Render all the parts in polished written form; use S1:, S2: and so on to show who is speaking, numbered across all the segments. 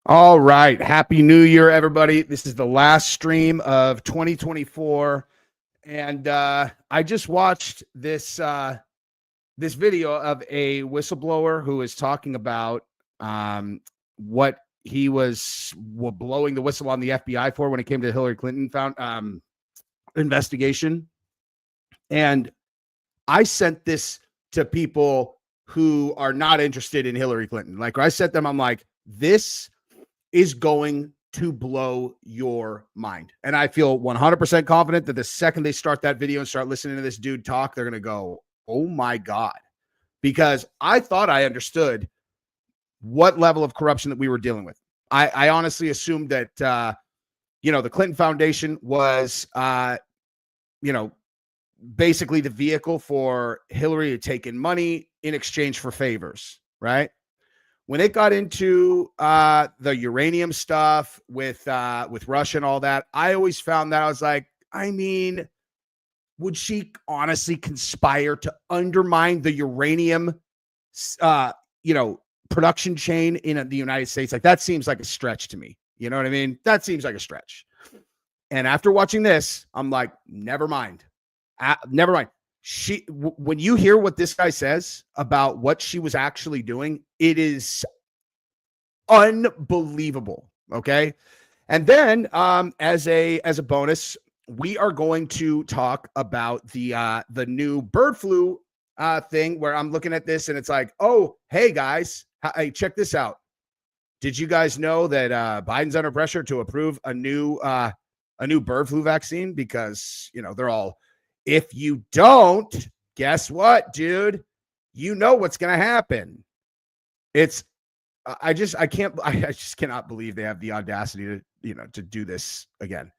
S1: All right. Happy New Year, everybody. This is the last stream of 2024. And I just watched this this video of a whistleblower who is talking about what he was blowing the whistle on the FBI for when it came to Hillary Clinton investigation. And I sent this to people who are not interested in Hillary Clinton. Like I sent them, I'm like, this is going to blow your mind. And I feel 100% confident that the second they start that video and start listening to this dude talk, they're going to go, oh my God. Because I thought I understood what level of corruption that we were dealing with. I honestly assumed that, the Clinton Foundation was, basically the vehicle for Hillary to take in money in exchange for favors, right? When it got into the uranium stuff with Russia and all that, I always found that I was like, I mean, would she honestly conspire to undermine the uranium, production chain in the United States? Like that seems like a stretch to me. You know what I mean? That seems like a stretch. And after watching this, I'm like, never mind. Never mind. When you hear what this guy says about what she was actually doing, it is unbelievable. Okay. And then as a bonus, we are going to talk about the new bird flu thing where I'm looking at this and it's like, oh, hey guys, hey, check this out. Did you guys know that Biden's under pressure to approve a new bird flu vaccine? Because, they're all, if you don't, guess what, dude? You know what's going to happen. I just cannot believe they have the audacity to do this again.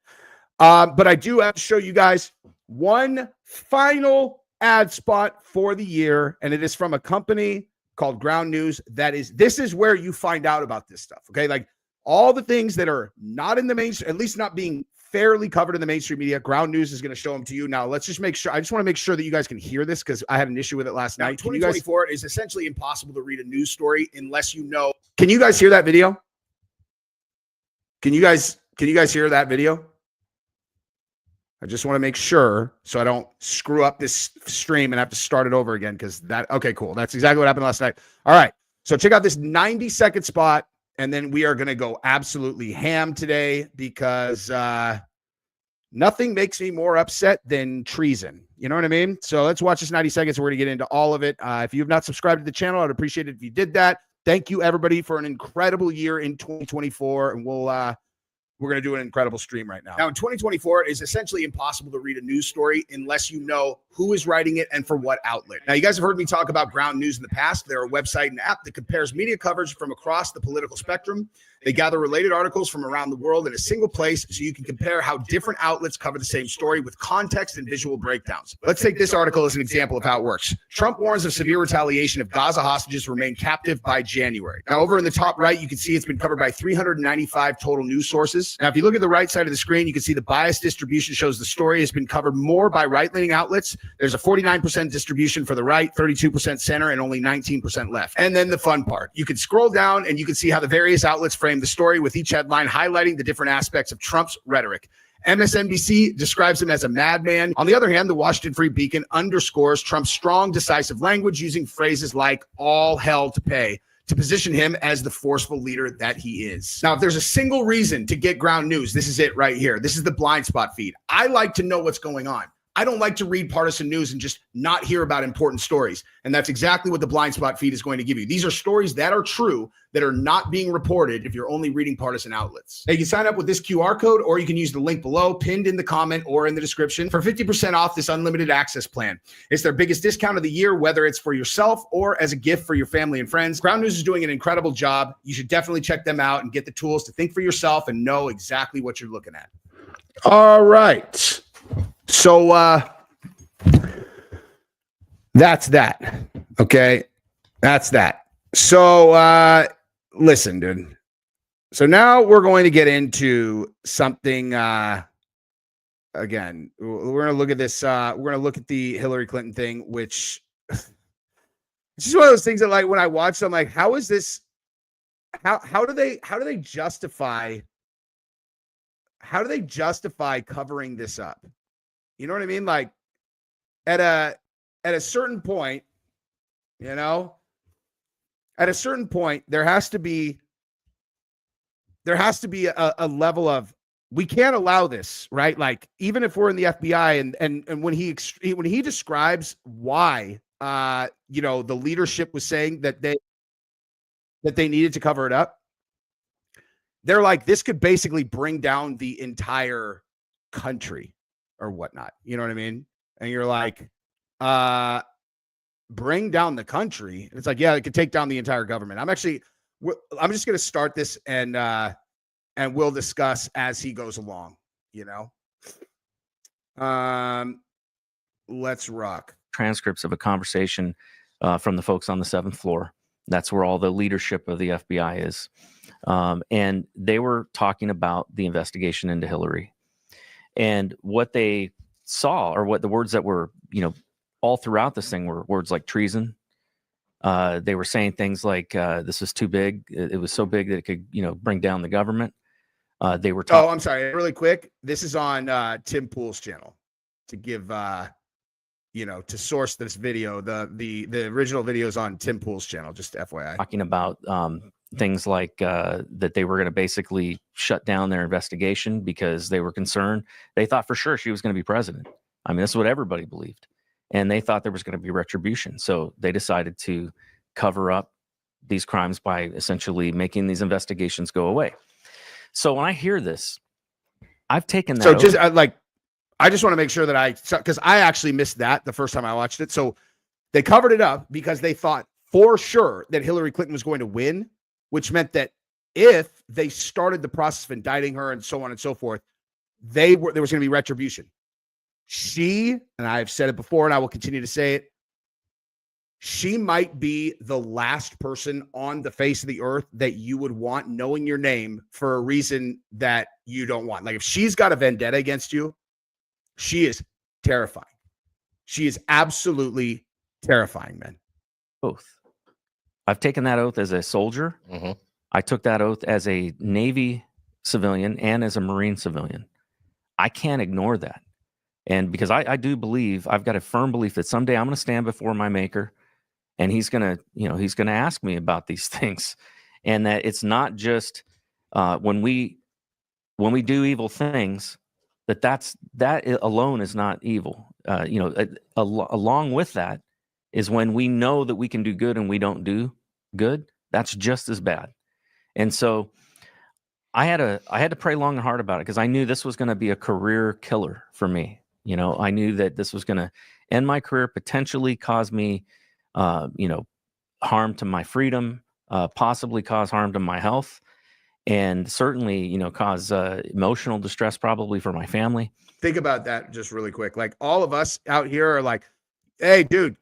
S1: But I do have to show you guys one final ad spot for the year, and it is from a company called Ground News. This is where you find out about this stuff. Okay. Like all the things that are not in the mainstream, at least not being fairly covered in the mainstream media, Ground News is going to show them to you. Now, let's just make sure. I just want to make sure that you guys can hear this because I had an issue with it last night. 2024 is essentially impossible to read a news story unless you know. Can you guys hear that video? Can you guys hear that video? I just want to make sure so I don't screw up this stream and have to start it over again okay, cool. That's exactly what happened last night. All right. So check out this 90-second spot. And then we are going to go absolutely ham today because nothing makes me more upset than treason. You know what I mean? So let's watch this 90 seconds. We're going to get into all of it. If you have not subscribed to the channel, I'd appreciate it if you did that. Thank you, everybody, for an incredible year in 2024. And we're going to do an incredible stream right now. Now, in 2024, it is essentially impossible to read a news story unless you know who is writing it and for what outlet. Now, you guys have heard me talk about Ground News in the past. They're a website and app that compares media coverage from across the political spectrum. They gather related articles from around the world in a single place so you can compare how different outlets cover the same story with context and visual breakdowns. Let's take this article as an example of how it works. Trump warns of severe retaliation if Gaza hostages remain captive by January. Now, over in the top right, you can see it's been covered by 395 total news sources. Now, if you look at the right side of the screen, you can see the bias distribution shows the story has been covered more by right-leaning outlets. There's a 49% distribution for the right, 32% center, and only 19% left. And then the fun part. You can scroll down and you can see how the various outlets frame the story with each headline highlighting the different aspects of Trump's rhetoric. MSNBC describes him as a madman. On the other hand, the Washington Free Beacon underscores Trump's strong, decisive language using phrases like all hell to pay to position him as the forceful leader that he is. Now, if there's a single reason to get Ground News, this is it right here. This is the blind spot feed. I like to know what's going on. I don't like to read partisan news and just not hear about important stories. And that's exactly what the blind spot feed is going to give you. These are stories that are true that are not being reported if you're only reading partisan outlets. Now, you can sign up with this QR code, or you can use the link below, pinned in the comment or in the description, for 50% off this unlimited access plan. It's their biggest discount of the year, whether it's for yourself or as a gift for your family and friends. Ground News is doing an incredible job. You should definitely check them out and get the tools to think for yourself and know exactly what you're looking at. All right. So that's that. Okay. That's that. So listen, dude. So now we're going to get into something again. We're going to look at this. We're going to look at the Hillary Clinton thing, which it's just one of those things that, like, when I watched, I'm like, how is this how do they justify covering this up? You know what I mean? Like at a certain point, you know, at a certain point, there has to be a level of, we can't allow this, right? Like even if we're in the FBI and when he describes why the leadership was saying that they needed to cover it up, they're like, this could basically bring down the entire country or whatnot. You know what I mean? And you're like, bring down the country. It's like, yeah, it could take down the entire government. I'm just going to start this and we'll discuss as he goes along, you know? Let's rock.
S2: Transcripts of a conversation from the folks on the 7th floor. That's where all the leadership of the FBI is. And they were talking about the investigation into Hillary. And what they saw, or what the words that were, all throughout this thing, were words like treason. They were saying things like, this is too big. It was so big that it could, bring down the government. They were talking.
S1: Oh, I'm sorry. Really quick. This is on Tim Pool's channel to give, to source this video. The original video is on Tim Pool's channel, just FYI.
S2: Talking about things like that they were going to basically shut down their investigation because they were concerned. They thought for sure she was going to be president. I mean, that's what everybody believed. And they thought there was going to be retribution. So they decided to cover up these crimes by essentially making these investigations go away. So when I hear this, I've taken that.
S1: So just I just want to make sure that because I actually missed that the first time I watched it. So they covered it up because they thought for sure that Hillary Clinton was going to win, which meant that if they started the process of indicting her and so on and so forth, there was going to be retribution. She, and I've said it before and I will continue to say it, she might be the last person on the face of the earth that you would want knowing your name for a reason that you don't want. Like if she's got a vendetta against you, she is terrifying. She is absolutely terrifying, man.
S2: Oath. I've taken that oath as a soldier.
S3: Mm-hmm.
S2: I took that oath as a Navy civilian and as a Marine civilian. I can't ignore that. And because I do believe, I've got a firm belief that someday I'm going to stand before my maker and he's going to ask me about these things. And that it's not just when we do evil things, that alone is not evil. Along with that is when we know that we can do good and we don't do good, that's just as bad. And so I had to pray long and hard about it because I knew this was going to be a career killer for me. I knew that this was going to end my career, potentially cause me, harm to my freedom, possibly cause harm to my health, and certainly, cause emotional distress probably for my family.
S1: Think about that just really quick. Like all of us out here are like, hey, dude,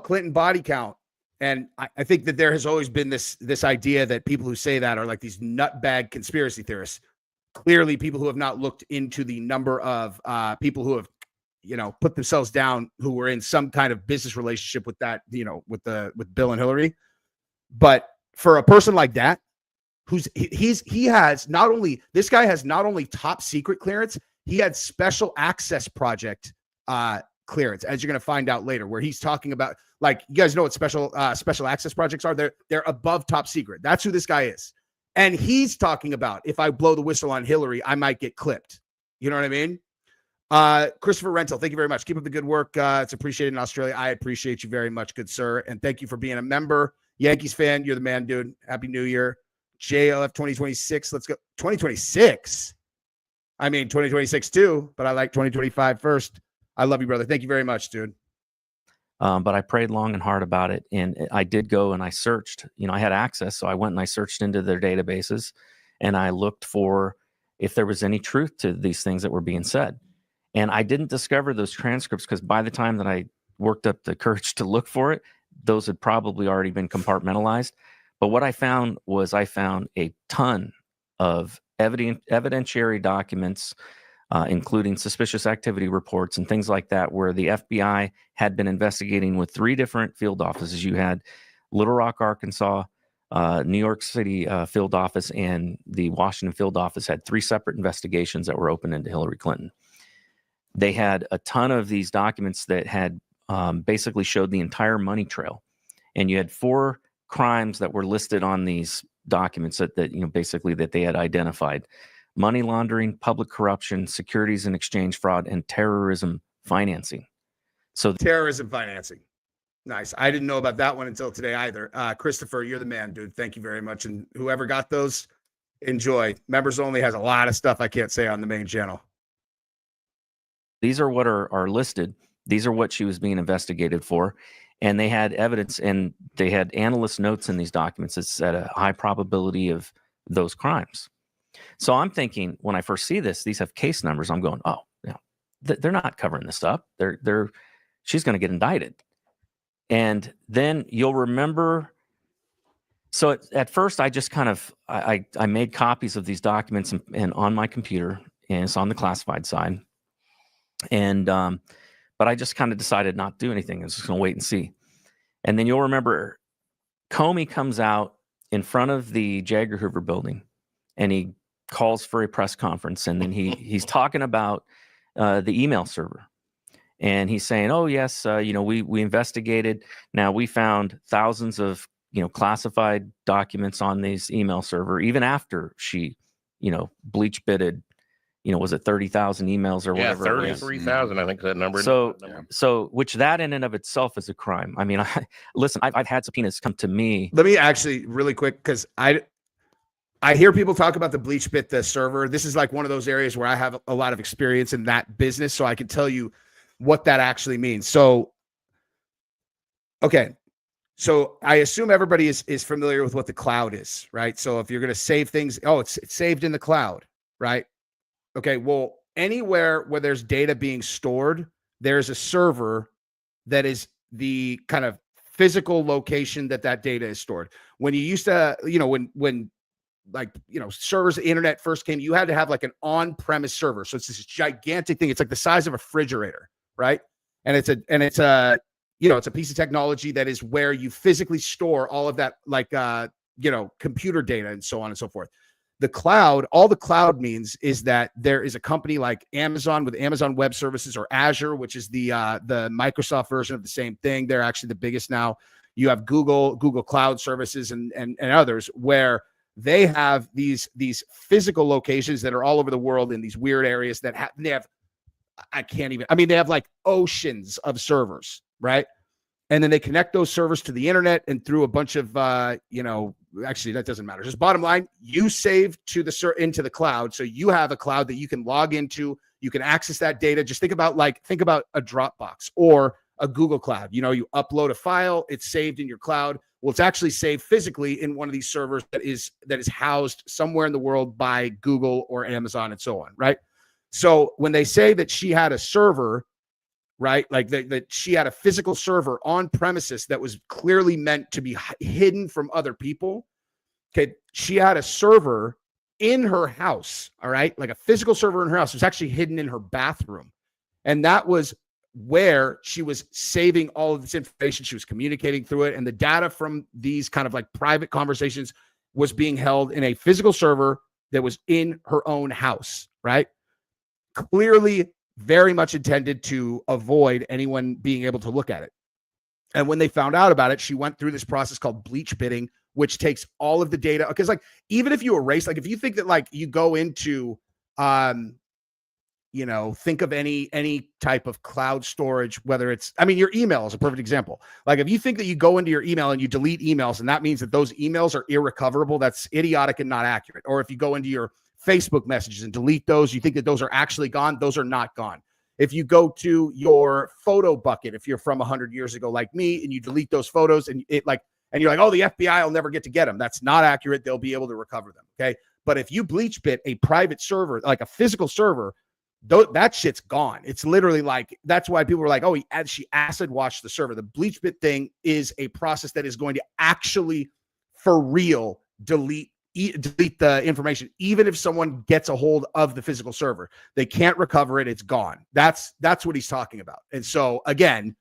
S1: Clinton body count. And I think that there has always been this idea that people who say that are like these nutbag conspiracy theorists. Clearly, people who have not looked into the number of people who have, put themselves down, who were in some kind of business relationship with that, with Bill and Hillary. But for a person like that, this guy has not only top secret clearance, he had special access project clearance, as you're going to find out later, where he's talking about, like, you guys know what special access projects are. They're above top secret. That's who this guy is. And he's talking about, if I blow the whistle on Hillary, I might get clipped. You know what I mean? Christopher Rental, thank you very much. Keep up the good work. It's appreciated in Australia. I appreciate you very much, good sir. And thank you for being a member. Yankees fan, you're the man, dude. Happy New Year. JLF 2026. Let's go. 2026. I mean, 2026 too, but I like 2025 first. I love you, brother. Thank you very much, dude.
S2: But I prayed long and hard about it. And I did go and I searched, I had access. So I went and I searched into their databases and I looked for if there was any truth to these things that were being said. And I didn't discover those transcripts because by the time that I worked up the courage to look for it, those had probably already been compartmentalized. But what I found was a ton of evidentiary documents, including suspicious activity reports and things like that, where the FBI had been investigating with 3 different field offices. You had Little Rock, Arkansas, New York City field office and the Washington field office had 3 separate investigations that were open into Hillary Clinton. They had a ton of these documents that had basically showed the entire money trail. And you had 4 crimes that were listed on these documents that basically that they had identified: money laundering, public corruption, securities and exchange fraud, and terrorism financing. So
S1: terrorism financing. Nice. I didn't know about that one until today either. Christopher, you're the man, dude. Thank you very much. And whoever got those, enjoy. Members only has a lot of stuff I can't say on the main channel.
S2: These are what are listed. These are what she was being investigated for. And they had evidence, and they had analyst notes in these documents that said a high probability of those crimes. So I'm thinking, when I first see this, these have case numbers. I'm going, oh, they're not covering this up. She's going to get indicted. And then you'll remember. So at first, I just kind of I made copies of these documents and on my computer, and it's on the classified side. And but I just kind of decided not to do anything. I was just going to wait and see. And then you'll remember Comey comes out in front of the J. Edgar Hoover building, and he calls for a press conference. And then he's talking about the email server. And he's saying, oh, yes, we investigated. Now we found thousands of, classified documents on this email server, even after she, bleach bitted, was it 30,000 emails or whatever?
S3: 33,000, I think that number.
S2: So which that in and of itself is a crime. I mean, listen, I've had subpoenas come to me.
S1: Let me actually really quick, because I hear people talk about the bleach bit, the server. This is like one of those areas where I have a lot of experience in that business, so I can tell you what that actually means. So, okay. So I assume everybody is familiar with what the cloud is, right? So if you're going to save things, it's saved in the cloud, right? Okay. Well, anywhere where there's data being stored, there's a server that is the kind of physical location that data is stored. When you used to, when servers, the internet first came, you had to have like an on-premise server. So it's this gigantic thing. It's like the size of a refrigerator. Right. And it's a piece of technology that is where you physically store all of that, like, computer data and so on and so forth. The cloud, all the cloud means is that there is a company like Amazon with Amazon Web Services, or Azure, which is the Microsoft version of the same thing. They're actually the biggest now. You have Google Cloud Services and others, where they have these physical locations that are all over the world in these weird areas that they have they have like oceans of servers, right? And then they connect those servers to the internet and through a bunch of, actually that doesn't matter. Just bottom line, you save into the cloud. So you have a cloud that you can log into. You can access that data. Just think about a Dropbox or a Google Cloud. You upload a file, it's saved in your cloud. Well, it's actually saved physically in one of these servers that is housed somewhere in the world by Google or Amazon and so on, right? So when they say that she had a server, right, like that she had a physical server on premises that was clearly meant to be hidden from other people. Okay. She had a server in her house. All right. Like a physical server in her house. It was actually hidden in her bathroom. And that was where she was saving all of this information. She was communicating through it. And the data from these kind of like private conversations was being held in a physical server that was in her own house. Right. Clearly very much intended to avoid anyone being able to look at it. And when they found out about it, she went through this process called bleach bitting, which takes all of the data. Because like, even if you erase, like if you think that like you go into, think of any type of cloud storage, whether it's, your email is a perfect example. Like if you think that you go into your email and you delete emails, and that means that those emails are irrecoverable, that's idiotic and not accurate. Or if you go into your Facebook messages and delete those, you think that those are actually gone, those are not gone. If you go to your photo bucket, if you're from 100 years ago like me, and you delete those photos and you're like, oh, the FBI will never get to get them. That's not accurate. They'll be able to recover them. Okay. But if you bleach bit a private server, like a physical server, that shit's gone. It's literally like, that's why people were like, oh, she acid washed the server. The bleach bit thing is a process that is going to actually, for real, delete the information. Even if someone gets a hold of the physical server, they can't recover it. It's gone. That's what he's talking about. And so again,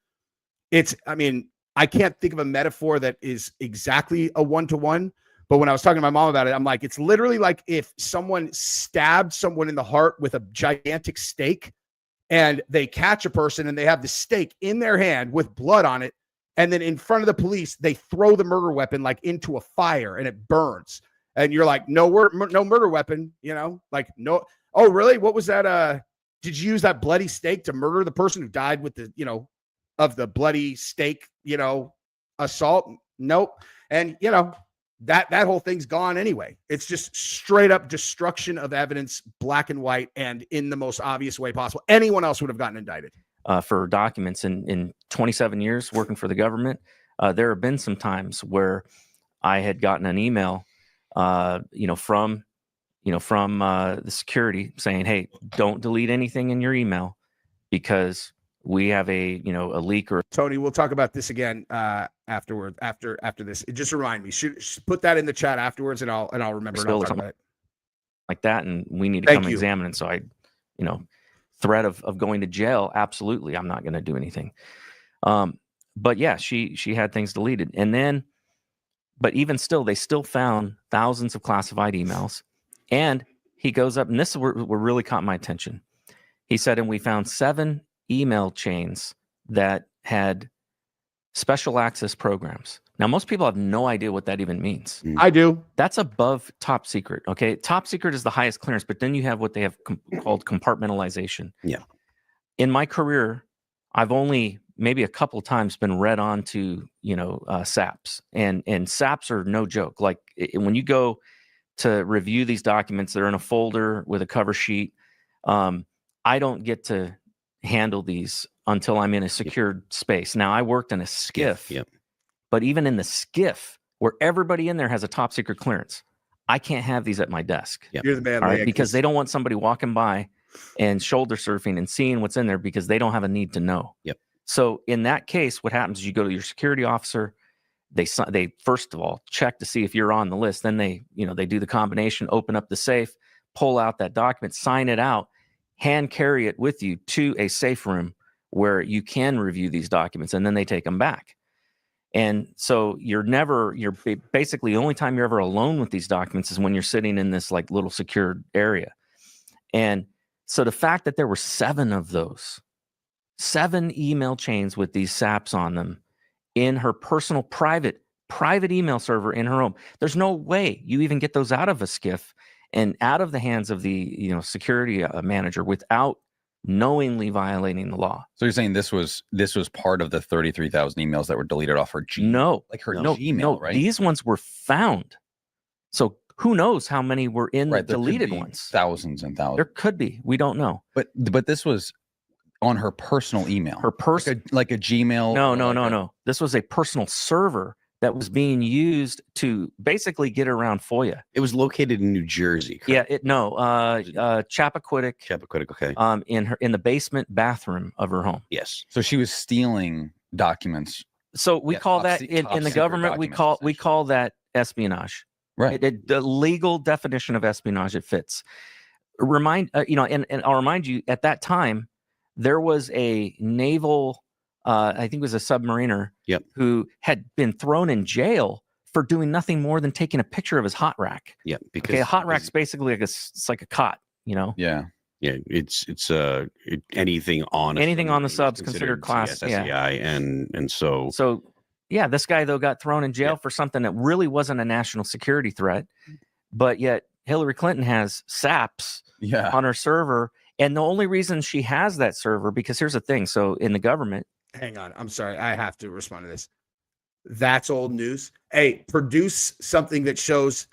S1: I can't think of a metaphor that is exactly a one-to-one. But when I was talking to my mom about it, I'm like, it's literally like if someone stabbed someone in the heart with a gigantic stake, and they catch a person and they have the stake in their hand with blood on it. And then in front of the police, they throw the murder weapon like into a fire and it burns. And you're like, no murder weapon, like, no. Oh, really? What was that? Did you use that bloody stake to murder the person who died with the, of the bloody stake, assault? Nope. And, that whole thing's gone anyway. It's just straight up destruction of evidence, black and white, and in the most obvious way possible. Anyone else would have gotten indicted.
S2: For documents in 27 years working for the government, there have been some times where I had gotten an email, from the security saying, "Hey, don't delete anything in your email because we have a leak." Or
S1: Tony, we'll talk about this again afterward. After this, just remind me. Should put that in the chat afterwards, and I'll remember. And I'll talk about it
S2: like that, and we need to come examine. And so I, threat of going to jail. Absolutely, I'm not going to do anything. But yeah, she had things deleted, and then, but even still, they still found thousands of classified emails. And he goes up, and this is what really caught my attention. He said, and we found 7 email chains that had special access programs. Now, most people have no idea what that even means.
S1: I do.
S2: That's above top secret. Okay. Top secret is the highest clearance, but then you have what they have called compartmentalization.
S4: Yeah.
S2: In my career, I've only maybe a couple times been read on to, SAPs, and SAPs are no joke. Like when you go to review these documents, they're in a folder with a cover sheet. I don't get to handle these until I'm in a secured space. Now, I worked in a SCIF, but even in the SCIF, where everybody in there has a top secret clearance, I can't have these at my desk.
S1: You're the man,
S2: right? Because they don't want somebody walking by and shoulder surfing and seeing what's in there because they don't have a need to know.
S4: Yep.
S2: So in that case, what happens is you go to your security officer. They first of all check to see if you're on the list. Then they do the combination, open up the safe, pull out that document, sign it out, hand carry it with you to a safe room where you can review these documents, and then they take them back. And so you're basically the only time you're ever alone with these documents is when you're sitting in this like little secured area. And so the fact that there were 7 of those, 7 email chains with these SAPs on them in her personal private email server in her home, there's no way you even get those out of a SCIF and out of the hands of the security manager without knowingly violating the law.
S5: So you're saying this was part of the 33,000 emails that were deleted off her Gmail?
S2: No,
S5: like her
S2: no,
S5: Gmail,
S2: no,
S5: right?
S2: These ones were found. So who knows how many were in the
S5: there could
S2: deleted
S5: be
S2: ones?
S5: Thousands and thousands.
S2: There could be. We don't know.
S5: But this was on her personal email.
S2: Her
S5: like a Gmail.
S2: No. This was a personal server that was being used to basically get around FOIA.
S4: It was located in New Jersey. Correct?
S2: Yeah, Chappaquiddick.
S4: Chappaquiddick, okay.
S2: In the basement bathroom of her home.
S4: Yes.
S5: So she was stealing documents.
S2: So we call that in the government. We call that espionage.
S5: Right.
S2: The legal definition of espionage. It fits. And I'll remind you, at that time, there was a naval. I think it was a submariner who had been thrown in jail for doing nothing more than taking a picture of his hot rack.
S4: Yeah, because
S2: a hot rack's basically it's like a cot,
S4: Yeah, it's anything on
S2: the sub's considered class.
S4: SCI, and so
S2: yeah, this guy though got thrown in jail for something that really wasn't a national security threat, but yet Hillary Clinton has SAPs on her server, and the only reason she has that server, because here's the thing: so in the government.
S1: Hang on. I'm sorry. I have to respond to this. That's old news. Hey, produce something that shows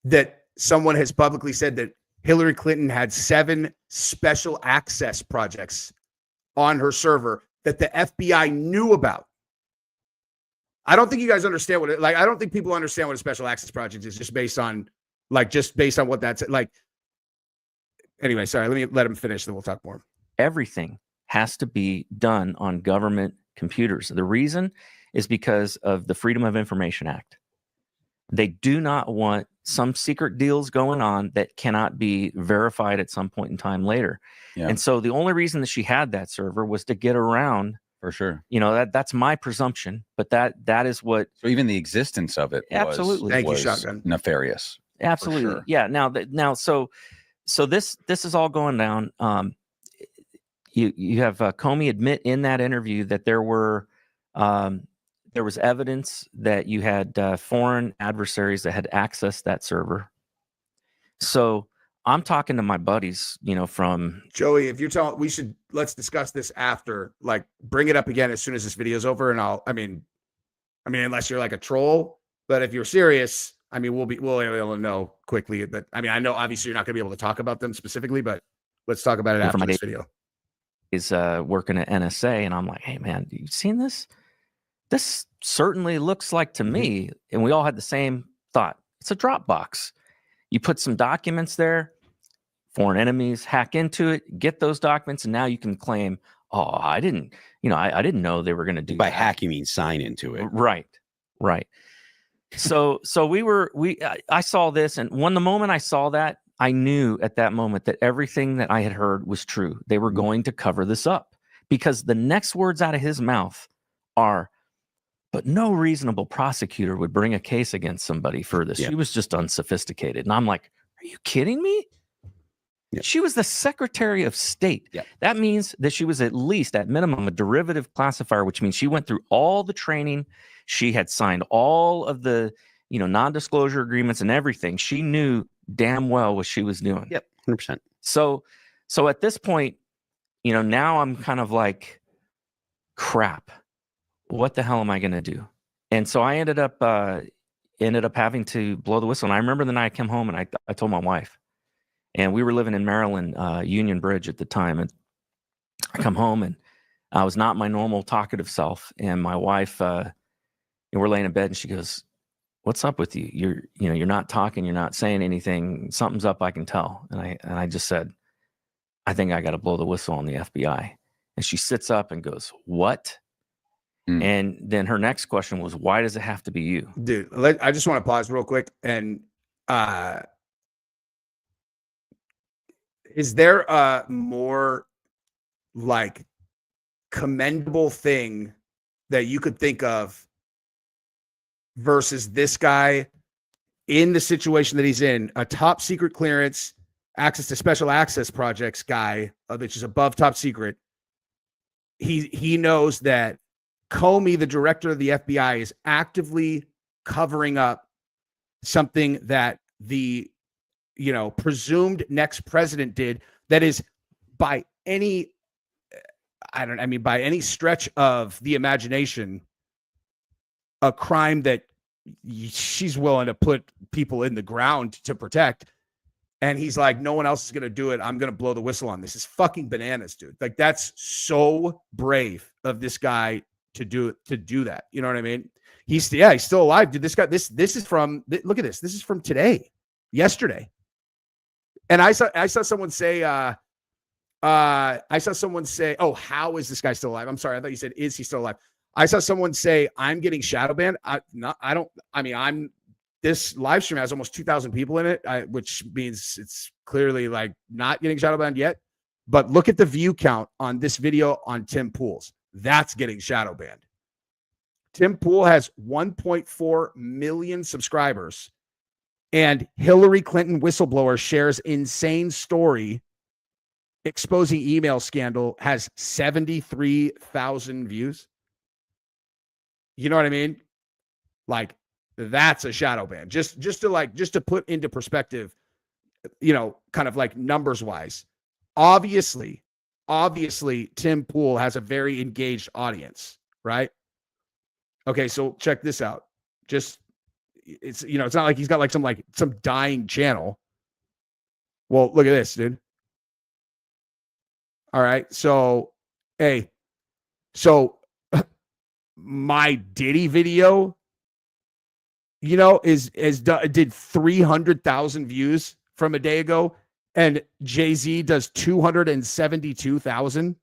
S1: that someone has publicly said that Hillary Clinton had 7 special access projects on her server that the FBI knew about. I don't think you guys understand I don't think people understand what a special access project is just based on what that's like. Anyway, sorry. Let him finish, then we'll talk more.
S2: Everything has to be done on government computers. The reason is because of the Freedom of Information Act. They do not want some secret deals going on that cannot be verified at some point in time later. Yeah. And so the only reason that she had that server was to get around
S5: for sure.
S2: You know, that's my presumption, but that is what.
S5: So even the existence of it
S2: Absolutely.
S1: Thank you,
S5: was
S1: Shotgun.
S5: nefarious.
S2: Absolutely.
S5: sure.
S2: Yeah. Now, so this is all going down. You have Comey admit in that interview that there was evidence that you had foreign adversaries that had accessed that server. So I'm talking to my buddies, you know, from
S1: Joey, if you're telling, let's discuss this after, like, bring it up again as soon as this video's over. And I mean, unless you're like a troll, but if you're serious, I mean, we'll be able to know quickly. But I mean, I know obviously you're not going to be able to talk about them specifically, but let's talk about it after this video.
S2: Is working at NSA, and I'm like, hey man, you seen this? This certainly looks like to me, and we all had the same thought. It's a Dropbox. You put some documents there, foreign enemies hack into it, get those documents, and now you can claim, oh, I didn't know they were going to do
S4: By
S2: that.
S4: hack, you mean sign into it.
S2: Right. So I saw this, and the moment I saw that, I knew at that moment that everything that I had heard was true. They were going to cover this up, because the next words out of his mouth are, but no reasonable prosecutor would bring a case against somebody for this.
S4: Yeah.
S2: She was just unsophisticated. And I'm like, are you kidding me?
S4: Yeah.
S2: She was the Secretary of State.
S4: Yeah.
S2: That means that she was at least, at minimum, a derivative classifier, which means she went through all the training. She had signed all of the, non-disclosure agreements and everything. She knew damn well what she was doing.
S4: Yep, 100%.
S2: So at this point, now I'm kind of like, crap. What the hell am I going to do? And so I ended up having to blow the whistle. And I remember the night I came home and I told my wife, and we were living in Maryland, Union Bridge at the time. And I come home and I was not my normal talkative self. And my wife, and we're laying in bed, and she goes, "What's up with you? You're not talking. You're not saying anything. Something's up. I can tell." And I just said, "I think I got to blow the whistle on the FBI." And she sits up and goes, "What?" And then her next question was, "Why does it have to be you?"
S1: Dude, I just want to pause real quick. And is there a more like commendable thing that you could think of versus this guy in the situation that he's in, a top secret clearance, access to special access projects guy, which is above top secret? He knows that Comey, the director of the FBI, is actively covering up something that the, presumed next president did that is by any stretch of the imagination, a crime that she's willing to put people in the ground to protect. And he's like, no one else is going to do it. I'm going to blow the whistle on this. It's fucking bananas, dude. Like, that's so brave of this guy to do that. You know what I mean? He's still alive, dude. This guy, this is from, look at this. This is from yesterday. And I saw someone say, oh, how is this guy still alive? I'm sorry. I thought you said, is he still alive? I saw someone say, I'm getting shadow banned. This live stream has almost 2,000 people in it, which means it's clearly like not getting shadow banned yet. But look at the view count on this video on Tim Pool's. That's getting shadow banned. Tim Pool has 1.4 million subscribers, and Hillary Clinton whistleblower shares insane story exposing email scandal has 73,000 views. You know what I mean? Like, that's a shadow ban. Just to put into perspective, kind of like numbers wise. Obviously, Tim Pool has a very engaged audience, right? Okay, so check this out. It's not like he's got like some dying channel. Well, look at this, dude. All right, so my Diddy video, did 300,000 views from a day ago, and Jay-Z does 272,000.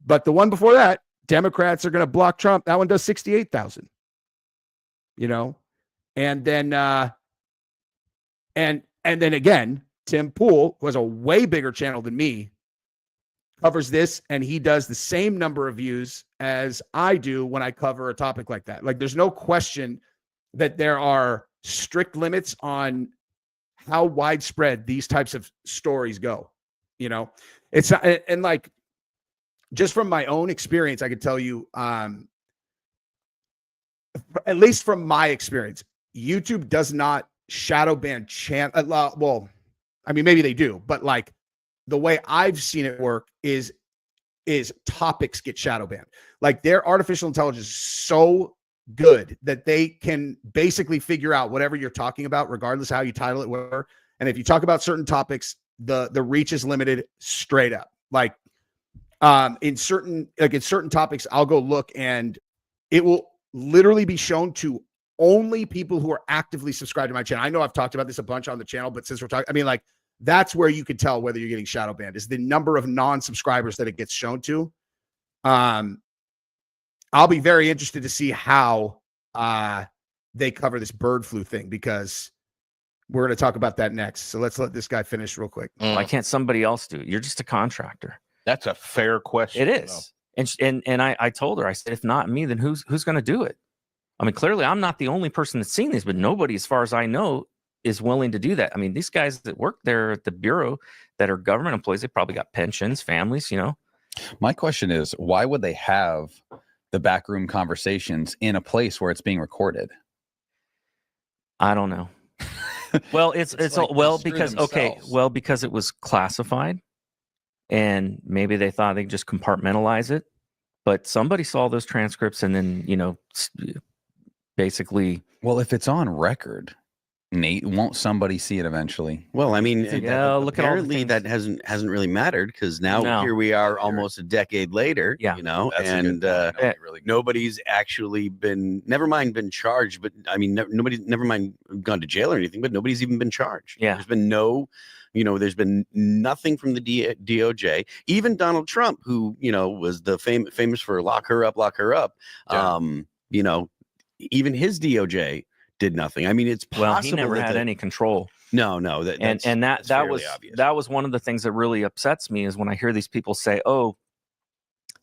S1: But the one before that, Democrats are going to block Trump. That one does 68,000. And then and then again, Tim Pool, who has a way bigger channel than me, covers this, and he does the same number of views as I do when I cover a topic like that. Like, there's no question that there are strict limits on how widespread these types of stories go. You know, it's not, and like, just from my own experience, I could tell you, at least from my experience, YouTube does not shadow ban well, I mean, maybe they do, but like the way I've seen it work is topics get shadow banned. Like, their artificial intelligence is so good that they can basically figure out whatever you're talking about, regardless of how you title it, whatever. And if you talk about certain topics, the reach is limited straight up. Like, in certain topics, I'll go look and it will literally be shown to only people who are actively subscribed to my channel. I know I've talked about this a bunch on the channel, but since we're talking, I mean, like, that's where you can tell whether you're getting shadow banned, is the number of non-subscribers that it gets shown to. I'll be very interested to see how they cover this bird flu thing, because we're going to talk about that next. So let's let this guy finish real quick.
S2: Why can't somebody else do it? You're just a contractor.
S3: That's a fair question.
S2: It is. And I told her, I said, if not me, then who's going to do it? I mean, clearly I'm not the only person that's seen these, but nobody, as far as I know, is willing to do that. I mean, these guys that work there at the Bureau that are government employees, they probably got pensions, families, you know.
S5: My question is, why would they have the backroom conversations in a place where it's being recorded?
S2: I don't know. Well, it's
S5: like
S2: well,
S5: screw
S2: because
S5: themselves.
S2: because it was classified, and maybe they thought they'd just compartmentalize it, but somebody saw those transcripts and then, you know, basically.
S5: Well, if it's on record, Nate, won't somebody see it eventually?
S4: Well, I mean,
S2: Yeah, look at all the
S4: apparently
S2: things.
S4: that hasn't really mattered, because now
S2: No.
S4: here we are almost a decade later.
S2: Yeah.
S4: You know,
S5: That's a
S4: and
S5: good point. Really good.
S4: nobody's actually been, never mind been charged, but I mean, never mind gone to jail or anything, but nobody's even been charged.
S2: Yeah.
S4: There's been no, you know, there's been nothing from the DOJ. Even Donald Trump, who, you know, was the famous for lock her up.
S3: Yeah.
S4: You know, even his DOJ did nothing. I mean, it's possible.
S2: Well, he never had any control.
S4: No, that's
S2: that
S4: fairly
S2: was
S4: obvious.
S2: that was one of the things that really upsets me, is when I hear these people say, "Oh,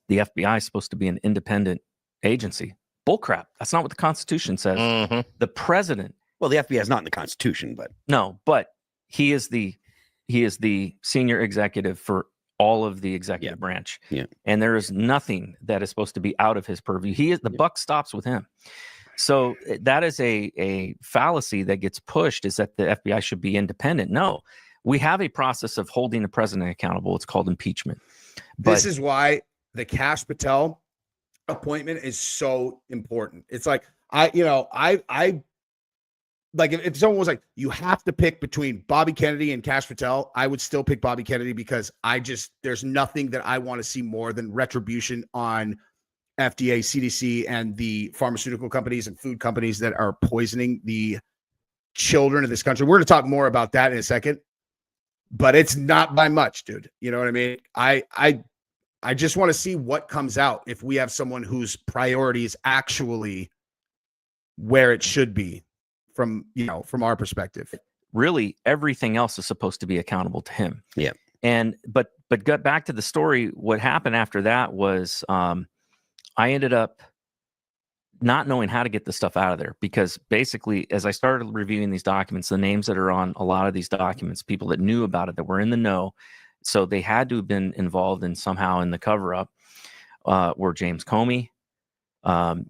S2: the FBI is supposed to be an independent agency." Bullcrap. That's not what the Constitution says.
S3: Mhm.
S2: The president.
S4: Well, the FBI is not in the Constitution, but
S2: No, but he is the senior executive for all of the executive branch.
S4: Yeah.
S2: And there is nothing that is supposed to be out of his purview. He is the buck stops with him. So that is a fallacy that gets pushed, is that the FBI should be independent. No, we have a process of holding the president accountable. It's called impeachment.
S1: This is why the Kash Patel appointment is so important. It's like, I like, if someone was like, you have to pick between Bobby Kennedy and Kash Patel, I would still pick Bobby Kennedy, because there's nothing that I want to see more than retribution on FDA, CDC, and the pharmaceutical companies and food companies that are poisoning the children of this country. We're going to talk more about that in a second, but it's not by much, dude. You know what I mean? I just want to see what comes out if we have someone whose priority is actually where it should be from our perspective.
S2: Really, everything else is supposed to be accountable to him.
S4: Yeah.
S2: And but get back to the story. What happened after that was, I ended up not knowing how to get the stuff out of there, because basically, as I started reviewing these documents, the names that are on a lot of these documents, people that knew about it, that were in the know, so they had to have been involved in somehow in the cover-up, were James Comey.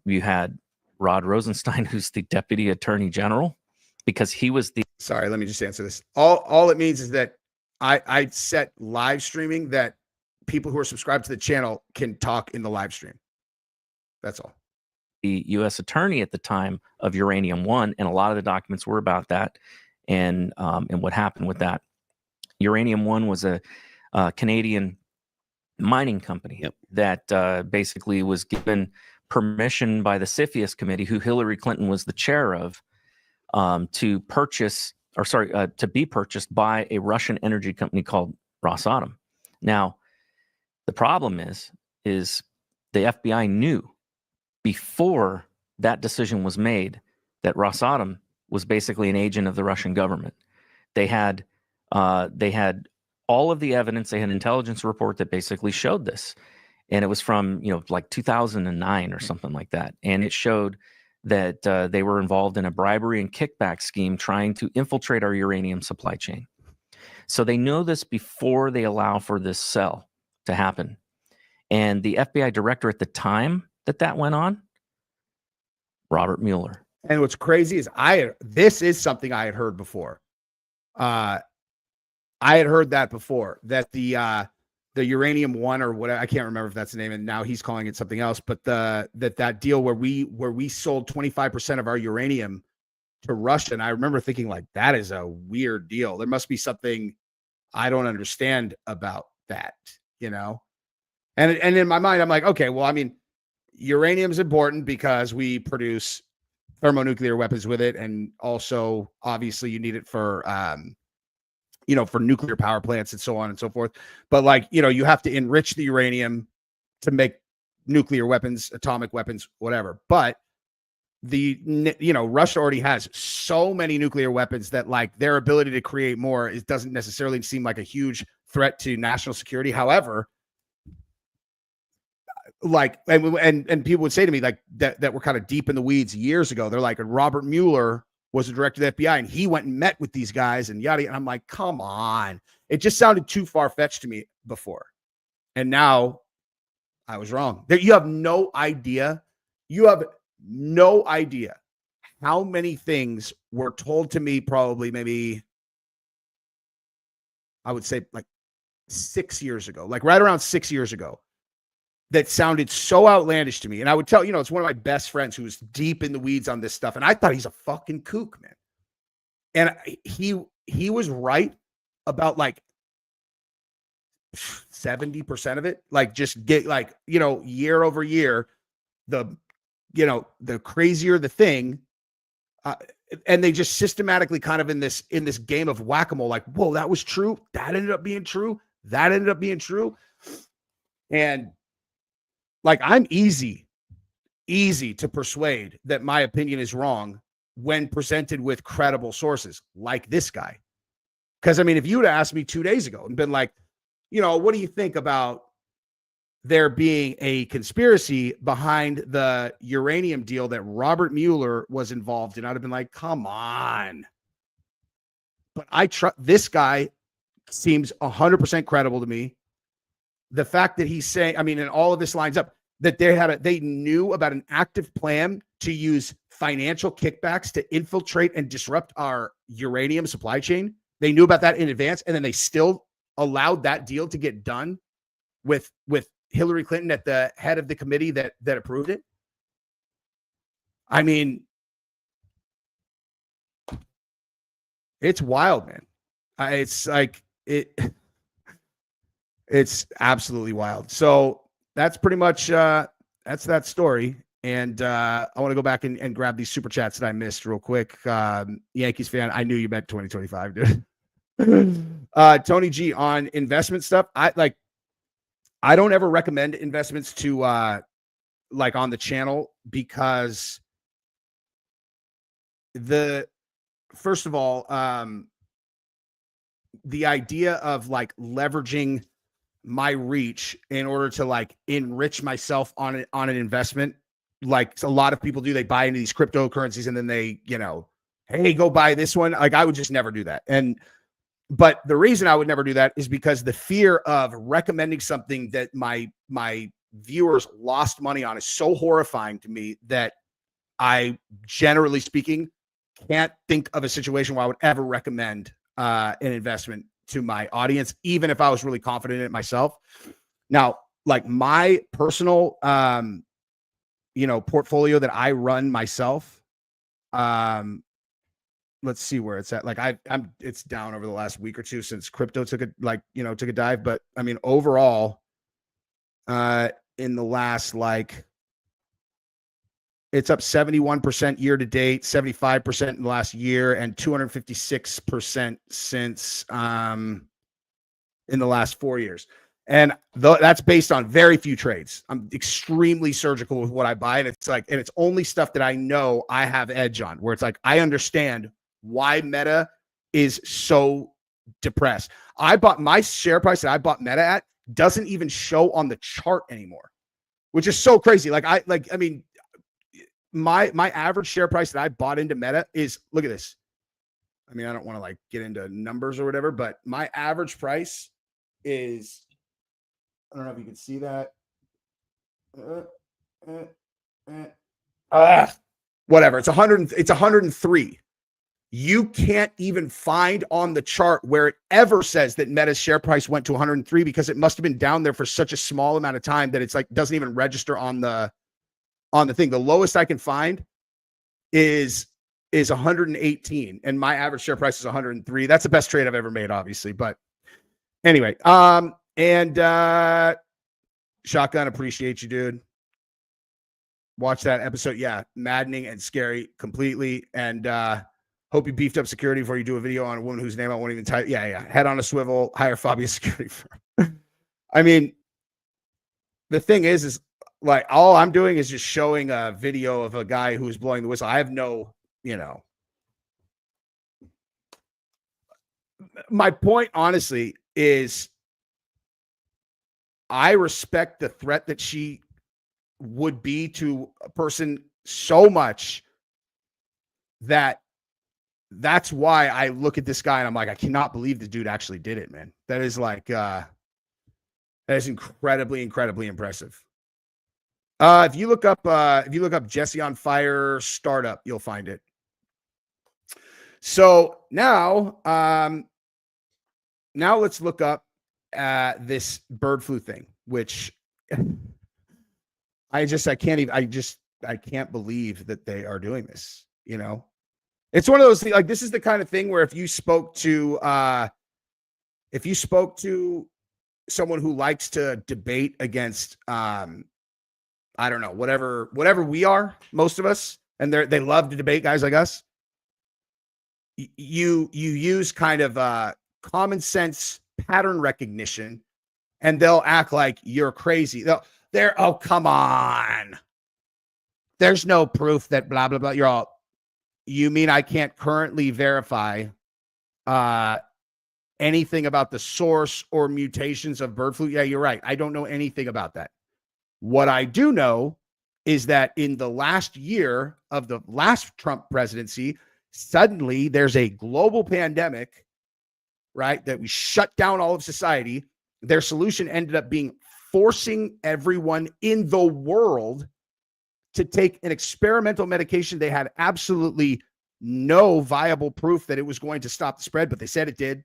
S2: You had Rod Rosenstein, who's the Deputy Attorney General, because he was the...
S1: Sorry, let me just answer this. All it means is that I set live streaming that people who are subscribed to the channel can talk in the live stream. That's all.
S2: The U.S. attorney at the time of Uranium One, and a lot of the documents were about that, and what happened with that. Uranium One was a Canadian mining company that basically was given permission by the CFIUS committee, who Hillary Clinton was the chair of, to be purchased by a Russian energy company called Rosatom. Now, the problem is the FBI knew before that decision was made that Rosatom was basically an agent of the Russian government. They had all of the evidence. They had an intelligence report that basically showed this. and it was from like 2009 or something like that, and it showed that they were involved in a bribery and kickback scheme trying to infiltrate our uranium supply chain. So they know this before they allow for this sell to happen. And the FBI director at the time that went on, Robert Mueller.
S1: And what's crazy is this is something I had heard before. I had heard that before, that the Uranium One or whatever, I can't remember if that's the name, and now he's calling it something else, but that deal where we sold 25% of our uranium to Russia, and I remember thinking, like, that is a weird deal. There must be something I don't understand about that, And in my mind, I'm like, okay, well, I mean, uranium is important because we produce thermonuclear weapons with it, and also obviously you need it for for nuclear power plants and so on and so forth. But like, you have to enrich the uranium to make nuclear weapons, atomic weapons, whatever. But Russia already has so many nuclear weapons that, like, their ability to create more doesn't necessarily seem like a huge threat to national security. However, like, and people would say to me, like, that we're kind of deep in the weeds years ago. They're like, Robert Mueller was the director of the FBI, and he went and met with these guys and yada. And I'm like, come on. It just sounded too far-fetched to me before. And now I was wrong. You have no idea. You have no idea how many things were told to me, probably maybe, I would say, like 6 years ago, like right around 6 years ago, that sounded so outlandish to me. And I would tell, it's one of my best friends who's deep in the weeds on this stuff. And I thought he's a fucking kook, man. And he was right about like 70% of it. Like, just get, like, year over year, the crazier the thing. And they just systematically kind of in this game of whack-a-mole, like, whoa, that was true. That ended up being true. That ended up being true. And like, I'm easy to persuade that my opinion is wrong when presented with credible sources like this guy. Because, I mean, if you would have asked me 2 days ago and been like, what do you think about there being a conspiracy behind the uranium deal that Robert Mueller was involved in, I'd have been like, come on. But I trust this guy. Seems 100% credible to me. The fact that he's saying, I mean, and all of this lines up, that they knew about an active plan to use financial kickbacks to infiltrate and disrupt our uranium supply chain. They knew about that in advance, and then they still allowed that deal to get done with Hillary Clinton at the head of the committee that approved it. I mean, it's wild, man. It's like it's absolutely wild. So that's pretty much that's that story. And I want to go back and grab these super chats that I missed real quick. Yankees fan, I knew you meant 2025, dude. Tony G, on investment stuff, I don't ever recommend investments to like on the channel, because first of all, the idea of like leveraging my reach in order to like enrich myself on an investment, like a lot of people do, they buy into these cryptocurrencies and then they, hey, go buy this one. Like, I would just never do that. But the reason I would never do that is because the fear of recommending something that my viewers lost money on is so horrifying to me that I, generally speaking, can't think of a situation where I would ever recommend an investment to my audience, even if I was really confident in it myself. Now, like my personal, portfolio that I run myself, let's see where it's at. Like it's down over the last week or two since crypto took a dive. But I mean, overall, in the last, it's up 71% year to date, 75% in the last year, and 256% since in the last 4 years. And that's based on very few trades. I'm extremely surgical with what I buy. And it's only stuff that I know I have edge on, where it's like, I understand why Meta is so depressed. I bought my share price that I bought Meta at doesn't even show on the chart anymore, which is so crazy. I mean, my average share price that I bought into Meta is, look at this. I mean, I don't want to like get into numbers or whatever, but my average price is, I don't know if you can see that. Whatever. It's 103. You can't even find on the chart where it ever says that Meta's share price went to 103, because it must have been down there for such a small amount of time that it's like doesn't even register on the thing. The lowest I can find is 118, and my average share price is 103. That's the best trade I've ever made, obviously. But anyway, Shotgun, appreciate you, dude. Watch that episode. Yeah, maddening and scary completely. And hope you beefed up security before you do a video on a woman whose name I won't even type. Yeah. Head on a swivel, hire Fabia security firm. I mean, the thing is like all I'm doing is just showing a video of a guy who's blowing the whistle. I have no, my point, honestly, is I respect the threat that she would be to a person so much that's why I look at this guy and I'm like, I cannot believe the dude actually did it, man. That is like, that is incredibly, incredibly impressive. If you look up Jesse on Fire startup, you'll find it. So now let's look up this bird flu thing, which I can't believe that they are doing this. It's one of those things, like, this is the kind of thing where if you spoke to someone who likes to debate against, I don't know, whatever we are, most of us, and they love to debate guys like us. You use kind of common sense pattern recognition, and they'll act like you're crazy. Oh, come on. There's no proof that blah, blah, blah. You mean I can't currently verify anything about the source or mutations of bird flu? Yeah, you're right. I don't know anything about that. What I do know is that in the last year of the last Trump presidency, suddenly there's a global pandemic, right? That we shut down all of society. Their solution ended up being forcing everyone in the world to take an experimental medication. They had absolutely no viable proof that it was going to stop the spread, but they said it did.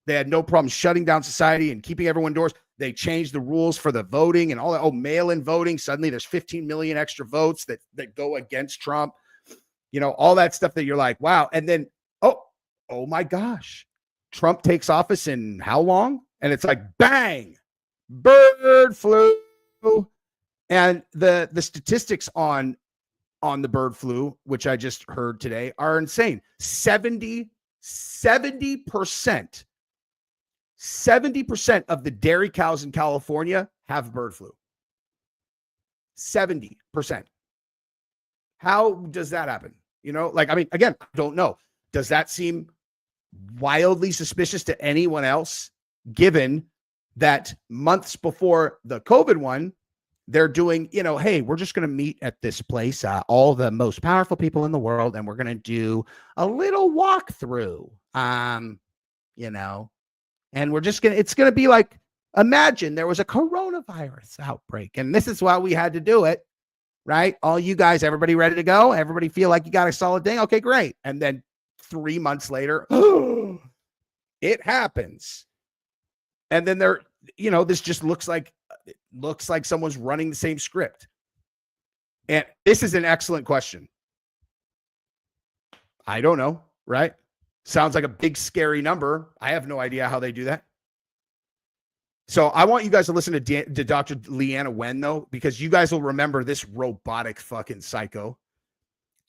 S1: They had no problem shutting down society and keeping everyone indoors. They changed the rules for the voting and all that. Oh, mail-in voting. Suddenly there's 15 million extra votes that go against Trump. All that stuff that you're like, wow. And then, oh my gosh, Trump takes office in how long? And it's like, bang, bird flu. And the statistics on the bird flu, which I just heard today, are insane. 70% of the dairy cows in California have bird flu. 70%. How does that happen? Again, I don't know. Does that seem wildly suspicious to anyone else, given that months before the COVID one, they're doing, hey, we're just going to meet at this place, all the most powerful people in the world, and we're going to do a little walkthrough, and it's going to be like, imagine there was a coronavirus outbreak, and this is why we had to do it, right? All you guys, everybody ready to go? Everybody feel like you got a solid thing? Okay, great. And then 3 months later, it happens. And then this just looks like someone's running the same script. And this is an excellent question. I don't know, right? Sounds like a big, scary number. I have no idea how they do that. So I want you guys to listen to Dr. Leanna Wen, though, because you guys will remember this robotic fucking psycho.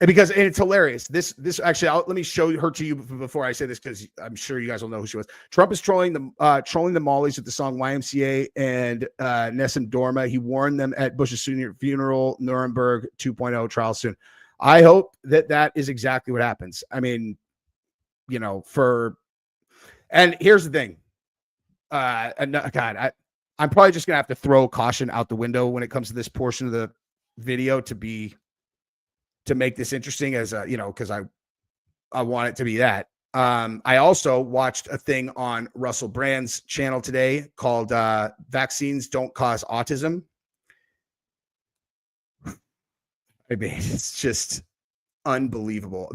S1: And it's hilarious. This actually, let me show her to you before I say this, because I'm sure you guys will know who she was. Trump is trolling the Mollies with the song YMCA and Nessun Dorma. He warned them at Bush's funeral, Nuremberg 2.0 trial soon. I hope that is exactly what happens. I mean, and here's the thing. God, I'm probably just gonna have to throw caution out the window when it comes to this portion of the video to make this interesting as a, because I want it to be that. I also watched a thing on Russell Brand's channel today called Vaccines Don't Cause Autism. I mean, it's just unbelievable.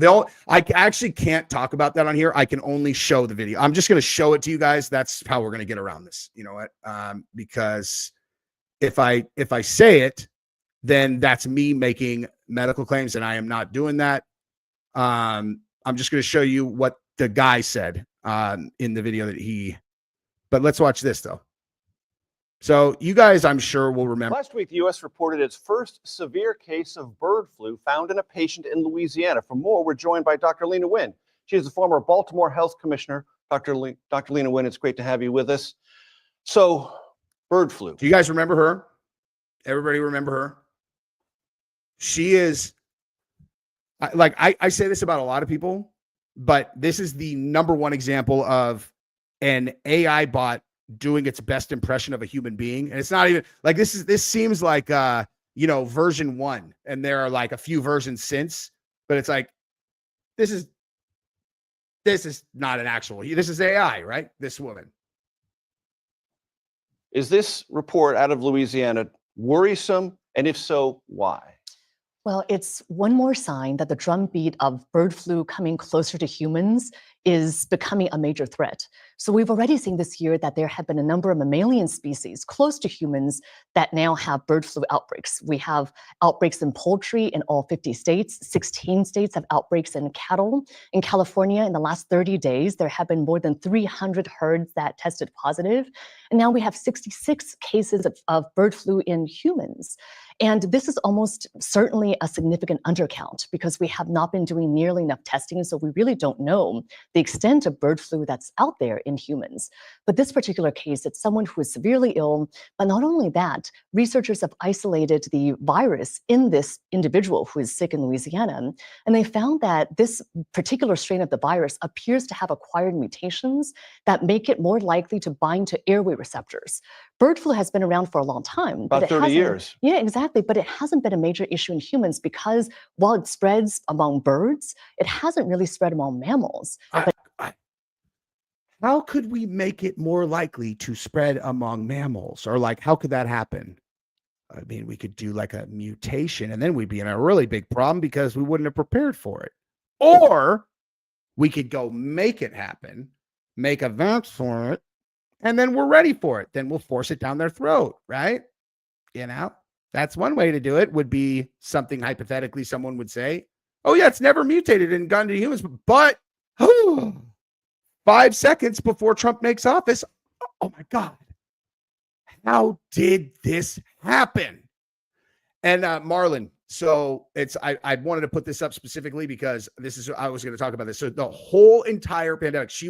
S1: I actually can't talk about that on here. I can only show the video. I'm just going to show it to you guys. That's how we're going to get around this. You know what? Because if I say it, then that's me making medical claims, and I am not doing that. I'm just going to show you what the guy said in the video but let's watch this though. So you guys, I'm sure, will remember.
S6: Last week, the U.S. reported its first severe case of bird flu found in a patient in Louisiana. For more, we're joined by Dr. Lena Wynn. She is the former Baltimore Health Commissioner. Dr. Lena Wynn, it's great to have you with us. So, bird flu.
S1: Do you guys remember her? Everybody remember her? She is, I say this about a lot of people, but this is the number one example of an AI bot doing its best impression of a human being. And it's not even like this seems like version 1, and there are like a few versions since, but it's like this is not an actual, this is AI, right? This woman.
S6: Is this report out of Louisiana worrisome? And if so, why?
S7: Well, it's one more sign that the drumbeat of bird flu coming closer to humans is becoming a major threat. So we've already seen this year that there have been a number of mammalian species close to humans that now have bird flu outbreaks. We have outbreaks in poultry in all 50 states. 16 states have outbreaks in cattle. In California, in the last 30 days, there have been more than 300 herds that tested positive. And now we have 66 cases of bird flu in humans. And this is almost certainly a significant undercount because we have not been doing nearly enough testing. So we really don't know the extent of bird flu that's out there in humans. But this particular case, it's someone who is severely ill. But not only that, researchers have isolated the virus in this individual who is sick in Louisiana. And they found that this particular strain of the virus appears to have acquired mutations that make it more likely to bind to airway receptors. Bird flu has been around for a long time.
S6: About 30 years.
S7: Yeah, exactly. But it hasn't been a major issue in humans because while it spreads among birds, it hasn't really spread among mammals.
S1: How could we make it more likely to spread among mammals? Or like, how could that happen? I mean, we could do like a mutation and then we'd be in a really big problem because we wouldn't have prepared for it. Or we could go make it happen, make a vouch for it, and then we're ready for it. Then we'll force it down their throat, right? That's one way to do it. Would be something hypothetically someone would say, oh yeah, it's never mutated and gone to humans, but 5 seconds before Trump makes office, oh my God, how did this happen? And Marlon, so I wanted to put this up specifically because I was going to talk about this. So the whole entire pandemic, she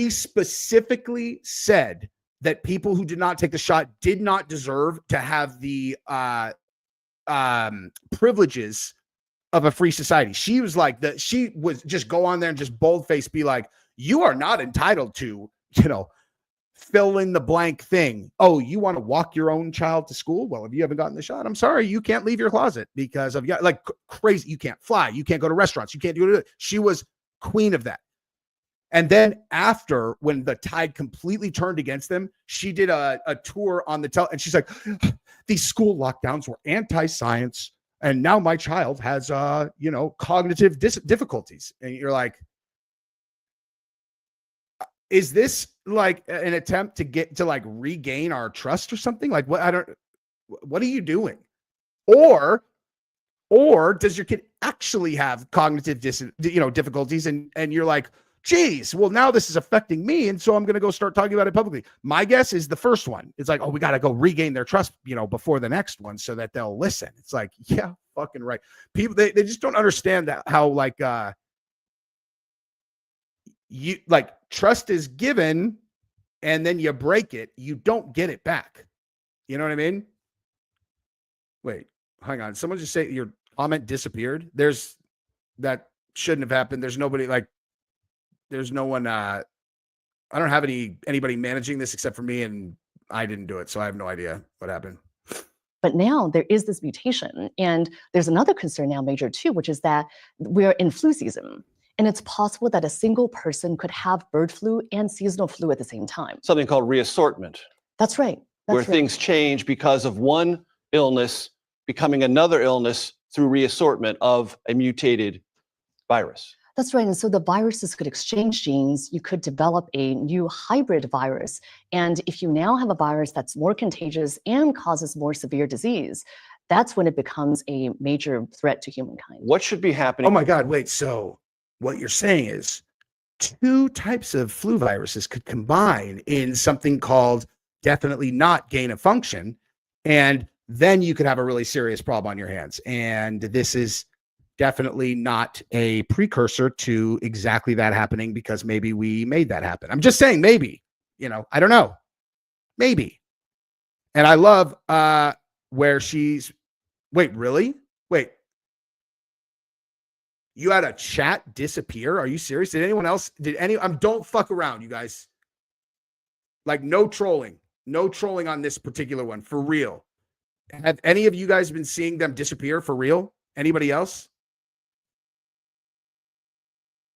S1: specifically said that people who did not take the shot did not deserve to have the privileges of a free society. She was like she was just go on there and just boldface be like, you are not entitled to, fill in the blank thing. Oh, you want to walk your own child to school? Well, if you haven't gotten the shot, I'm sorry, you can't leave your closet because of like crazy. You can't fly. You can't go to restaurants. You can't do it. She was queen of that. And then after, when the tide completely turned against them, she did a tour on the and she's like, these school lockdowns were anti-science. And now my child has, cognitive difficulties. And you're like, is this like an attempt to get to like regain our trust or something? Like what are you doing? Or does your kid actually have cognitive difficulties? And you're like, geez, well, now this is affecting me. And so I'm going to go start talking about it publicly. My guess is the first one. It's like, oh, we got to go regain their trust, before the next one so that they'll listen. It's like, yeah, fucking right. People, they just don't understand that how trust is given and then you break it. You don't get it back. You know what I mean? Wait, hang on. Someone just say your comment disappeared. That shouldn't have happened. There's nobody there's no one I don't have anybody managing this except for me, and I didn't do it, so I have no idea what happened.
S7: But now there is this mutation. And there's another concern now, major too, which is that we're in flu season. And it's possible that a single person could have bird flu and seasonal flu at the same time.
S6: Something called reassortment,
S7: That's right.
S6: where
S7: That's right.
S6: things change because of one illness becoming another illness through reassortment of a mutated virus.
S7: That's right. And so the viruses could exchange genes. You could develop a new hybrid virus. And if you now have a virus that's more contagious and causes more severe disease, that's when it becomes a major threat to humankind.
S6: What should be happening?
S1: Oh my God, wait. So what you're saying is 2 types of flu viruses could combine in something called definitely not gain of function. And then you could have a really serious problem on your hands. And this is definitely not a precursor to exactly that happening, because maybe we made that happen. I'm just saying, maybe, I don't know. Maybe. And I love where she's, wait, really? Wait. You had a chat disappear? Are you serious? Did anyone else, don't fuck around, you guys. Like, no trolling on this particular one, for real. Have any of you guys been seeing them disappear for real? Anybody else?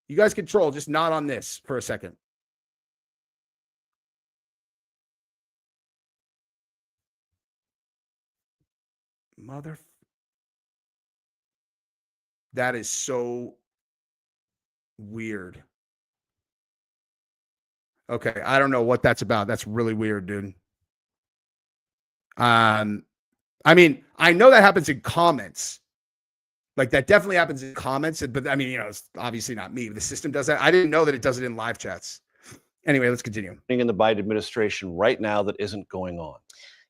S1: You guys can troll, just not on this for a second. That is so weird. Okay, I don't know what that's about. That's really weird, dude. I mean, I know that happens in comments. Like, that definitely happens in comments, but I mean, it's obviously not me. The system does that. I didn't know that it does it in live chats. Anyway, let's continue.
S6: In the Biden administration right now that isn't going on?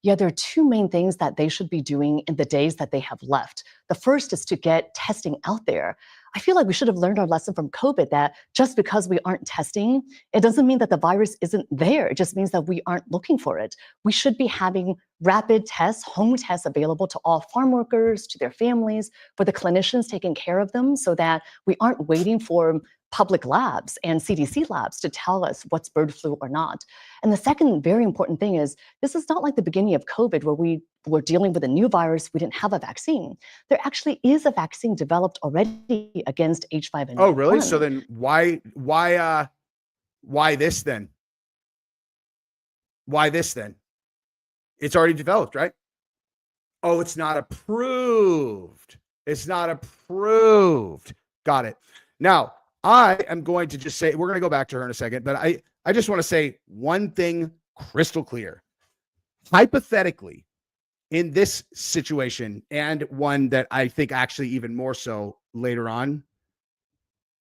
S7: Yeah, there are 2 main things that they should be doing in the days that they have left. The first is to get testing out there. I feel like we should have learned our lesson from COVID that just because we aren't testing, it doesn't mean that the virus isn't there. It just means that we aren't looking for it. We should be having rapid tests, home tests available to all farm workers, to their families, for the clinicians taking care of them, so that we aren't waiting for public labs and CDC labs to tell us what's bird flu or not. And the second very important thing is, this is not like the beginning of COVID where we were dealing with a new virus, we didn't have a vaccine. There actually is a vaccine developed already against H5N1.
S1: Oh, really? So then why this then? Why this then? It's already developed, right? Oh, it's not approved. It's not approved. Got it. Now, I am going to just say, we're going to go back to her in a second, but I just want to say one thing crystal clear. Hypothetically, in this situation, and one that I think actually even more so later on,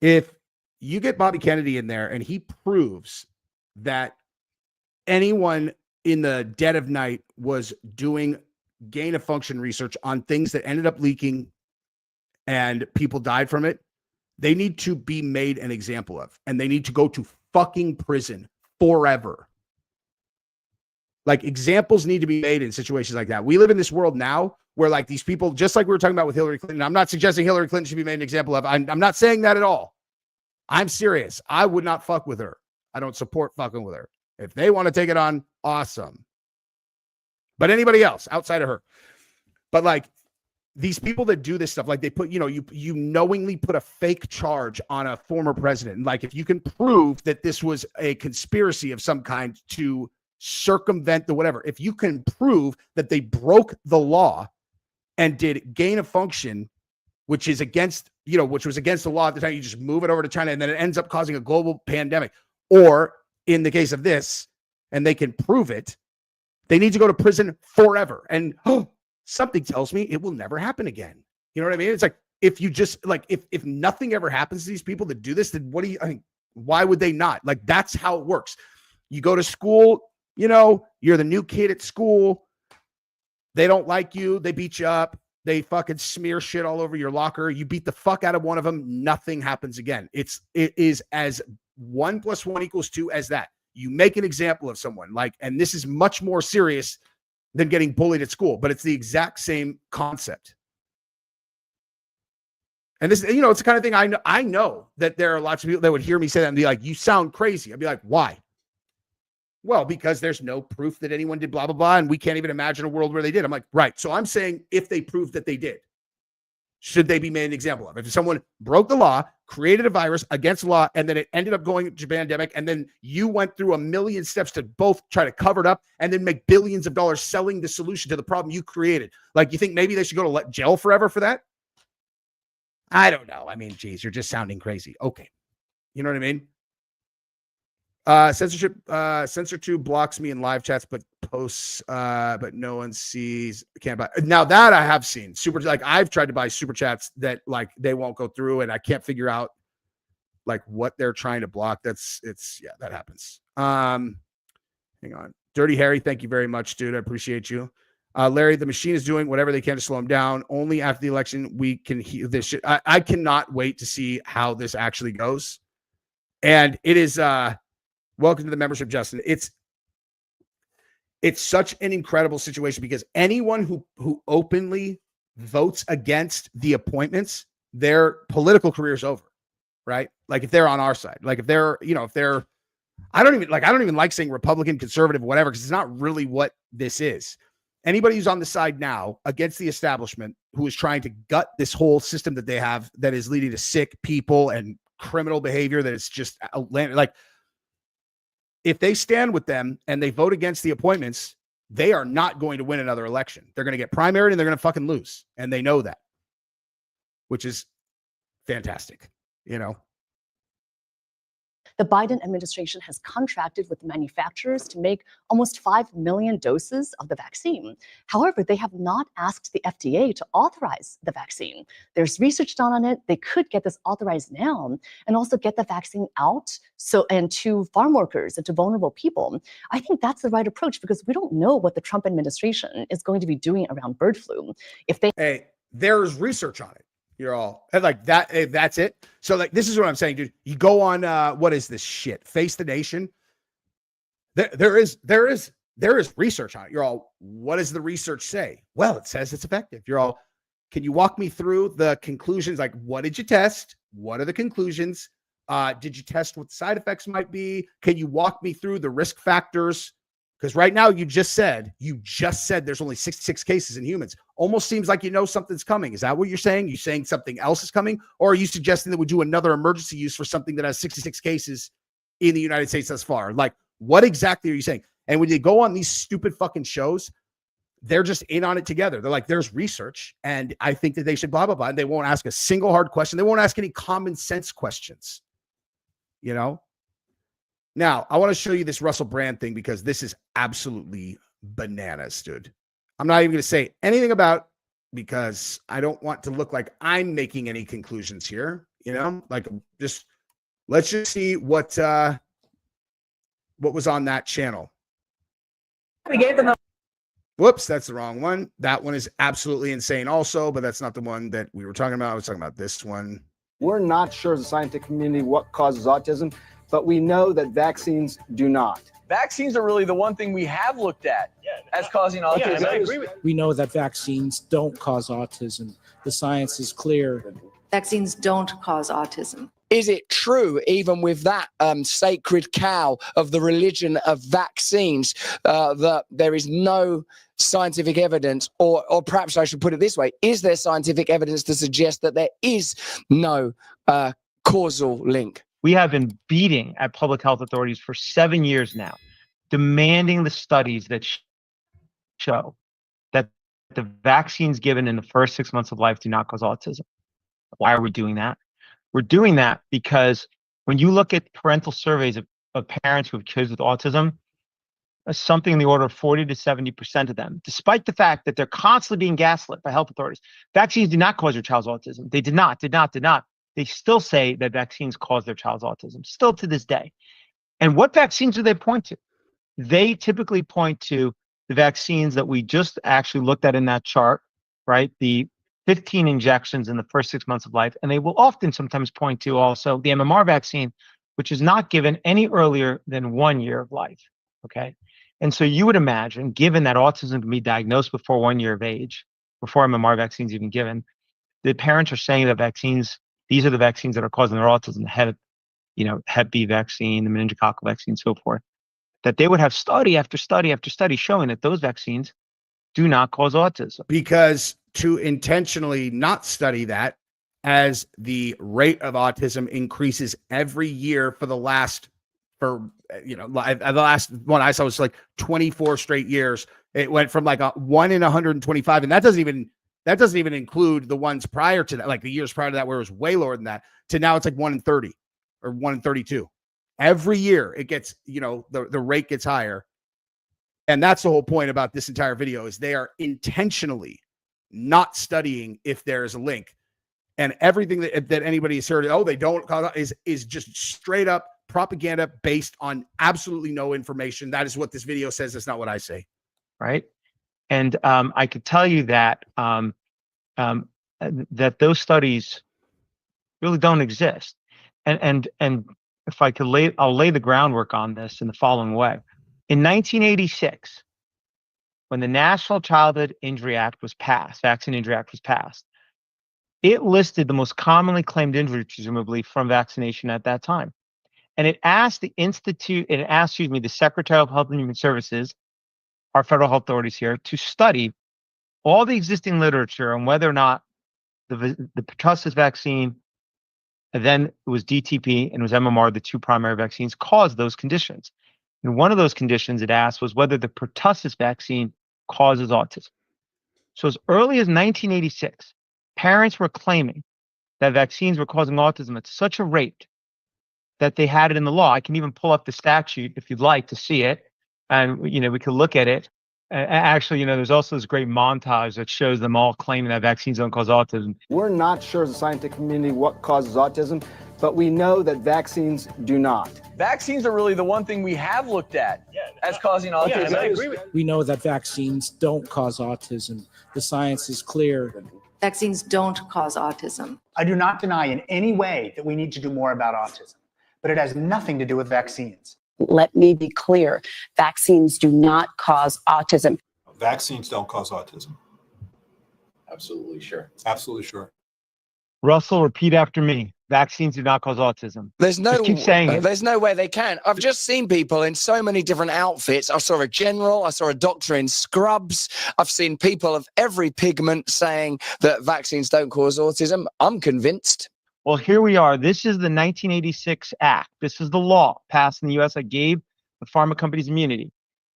S1: if you get Bobby Kennedy in there and he proves that anyone in the dead of night was doing gain of function research on things that ended up leaking and people died from it, they need to be made an example of, and they need to go to fucking prison forever. Like, examples need to be made in situations like that. We live in this world now where, like, these people, just like we were talking about with Hillary Clinton, I'm not suggesting Hillary Clinton should be made an example of. I'm not saying that at all. I'm serious. I would not fuck with her. I don't support fucking with her. If they want to take it on, awesome. But anybody else outside of her. But, like, these people that do this stuff, like, they put, you knowingly put a fake charge on a former president. And, like, if you can prove that this was a conspiracy of some kind to circumvent the whatever, if you can prove that they broke the law and did gain of function, which is against, which was against the law at the time, you just move it over to China and then it ends up causing a global pandemic. Or in the case of this, and they can prove it, they need to go to prison forever. And something tells me it will never happen again. You know what I mean? It's like, if you just, like, if nothing ever happens to these people that do this, then why would they not? Like, that's how it works. You go to school, you're the new kid at school. They don't like you. They beat you up. They fucking smear shit all over your locker. You beat the fuck out of one of them. Nothing happens again. It is as 1 + 1 = 2 as that. You make an example of someone, like, and this is much more serious than getting bullied at school, but it's the exact same concept. And this, it's the kind of thing I know that there are lots of people that would hear me say that and be like, you sound crazy. I'd be like, why? Well, because there's no proof that anyone did blah, blah, blah. And we can't even imagine a world where they did. I'm like, right. So I'm saying if they prove that they did, should they be made an example of? If someone broke the law, created a virus against the law, and then it ended up going to pandemic, and then you went through a million steps to both try to cover it up and then make billions of dollars selling the solution to the problem you created. Like, you think maybe they should go to jail forever for that? I don't know. I mean, geez, you're just sounding crazy. Okay. You know what I mean? Censor2 blocks me in live chats, but posts, but no one sees. Can't buy. Now that I have seen I've tried to buy super chats that like they won't go through, and I can't figure out like what they're trying to block. That happens. Hang on. Dirty Harry, thank you very much, dude. I appreciate you. Larry, the machine is doing whatever they can to slow him down. Only after the election we can hear this shit. I cannot wait to see how this actually goes. And it is welcome to the membership, Justin. It's such an incredible situation because anyone who openly votes against the appointments, their political career is over, right? Like if they're on our side, like if they're, I don't even like saying Republican, conservative, whatever, because it's not really what this is. Anybody who's on the side now against the establishment who is trying to gut this whole system that they have that is leading to sick people and criminal behavior, that it's just like, if they stand with them and they vote against the appointments, they are not going to win another election. They're going to get primaried and they're going to fucking lose. And they know that, which is fantastic,
S7: The Biden administration has contracted with manufacturers to make almost 5 million doses of the vaccine. However, they have not asked the FDA to authorize the vaccine. There's research done on it. They could get this authorized now and also get the vaccine out and to farm workers and to vulnerable people. I think that's the right approach because we don't know what the Trump administration is going to be doing around bird flu.
S1: Hey, there's research on it. You're all like that. That's it. So like, this is what I'm saying, dude. You go on, what is this shit? Face the Nation. There is research on it. You're all, what does the research say? Well, it says it's effective. You're all, can you walk me through the conclusions? Like, what did you test? What are the conclusions? Did you test what the side effects might be? Can you walk me through the risk factors? Because right now you just said there's only 66 cases in humans. Almost seems like something's coming. Is that what you're saying? You saying something else is coming? Or are you suggesting that we do another emergency use for something that has 66 cases in the United States thus far? Like, what exactly are you saying? And when you go on these stupid fucking shows, they're just in on it together. They're like, there's research, and I think that they should blah, blah, blah. And they won't ask a single hard question. They won't ask any common sense questions, Now, I want to show you this Russell Brand thing because this is absolutely bananas, dude. I'm not even going to say anything about because I don't want to look like I'm making any conclusions here, Like, let's just see what was on that channel.
S8: We gave them
S1: Whoops, that's the wrong one. That one is absolutely insane also, but that's not the one that we were talking about. I was talking about this one.
S8: We're not sure as a scientific community what causes autism, but we know that vaccines do not.
S9: Vaccines are really the one thing we have looked at as causing autism.
S8: Yeah, I agree with
S10: We know that vaccines don't cause autism. The science is clear.
S11: Vaccines don't cause autism.
S12: Is it true, even with that sacred cow of the religion of vaccines, that there is no scientific evidence, or perhaps I should put it this way, is there scientific evidence to suggest that there is no causal link?
S13: We have been beating at public health authorities for 7 years now, demanding the studies that show that the vaccines given in the first 6 months of life do not cause autism. Why are we doing that? We're doing that because when you look at parental surveys of parents who have kids with autism, something in the order of 40 to 70% of them, despite the fact that they're constantly being gaslit by health authorities, vaccines do not cause your child's autism. They did not. They still say that vaccines cause their child's autism, still to this day. And what vaccines do they point to? They typically point to the vaccines that we just actually looked at in that chart, right? The 15 injections in the first 6 months of life. And they will often sometimes point to also the MMR vaccine, which is not given any earlier than 1 year of life, okay? And so you would imagine, given that autism can be diagnosed before 1 year of age, before MMR vaccines even given, the parents are saying that vaccines, these are the vaccines that are causing their autism, the Hep B vaccine, the meningococcal vaccine, so forth. that they would have study after study after study showing that those vaccines do not cause autism.
S1: Because to intentionally not study that, as the rate of autism increases every year for the last one I saw was like 24 straight years. It went from like 1 in 125, and that doesn't even include the ones prior to that, like the years prior to that, where it was way lower than that, to now it's like 1 in 30 or 1 in 32. Every year it gets, the rate gets higher. And that's the whole point about this entire video, is they are intentionally not studying if there is a link. And everything that anybody has heard, they don't cause, is just straight up propaganda based on absolutely no information. That is what this video says. That's not what I say.
S13: Right. And I could tell you that that those studies really don't exist. And if I could I'll lay the groundwork on this in the following way. In 1986, when the National Childhood Injury Act was passed, Vaccine Injury Act was passed, it listed the most commonly claimed injuries, presumably from vaccination at that time. And it asked the Secretary of Health and Human Services, our federal health authorities here, to study all the existing literature on whether or not the pertussis vaccine, and then it was DTP and it was MMR, the two primary vaccines, caused those conditions. And one of those conditions it asked was whether the pertussis vaccine causes autism. So as early as 1986, parents were claiming that vaccines were causing autism at such a rate that they had it in the law. I can even pull up the statute if you'd like to see it. And, we could look at it. Actually, there's also this great montage that shows them all claiming that vaccines don't cause autism.
S8: We're not sure as a scientific community what causes autism, but we know that vaccines do not.
S9: Vaccines are really the one thing we have looked at as causing autism.
S10: Yeah, I agree with you. We know that vaccines don't cause autism. The science is clear.
S11: Vaccines don't cause autism.
S14: I do not deny in any way that we need to do more about autism, but it has nothing to do with vaccines.
S15: Let me be clear. Vaccines do not cause autism.
S16: Vaccines don't cause autism.
S5: Absolutely sure.
S16: Absolutely sure.
S13: Russell, repeat after me. Vaccines do not cause autism.
S12: Just
S13: keep saying it.
S12: There's no way they can. I've just seen people in so many different outfits. I saw a general, I saw a doctor in scrubs. I've seen people of every pigment saying that vaccines don't cause autism. I'm convinced.
S13: Well, here we are. This is the 1986 Act. This is the law passed in the U.S. that gave the pharma companies immunity.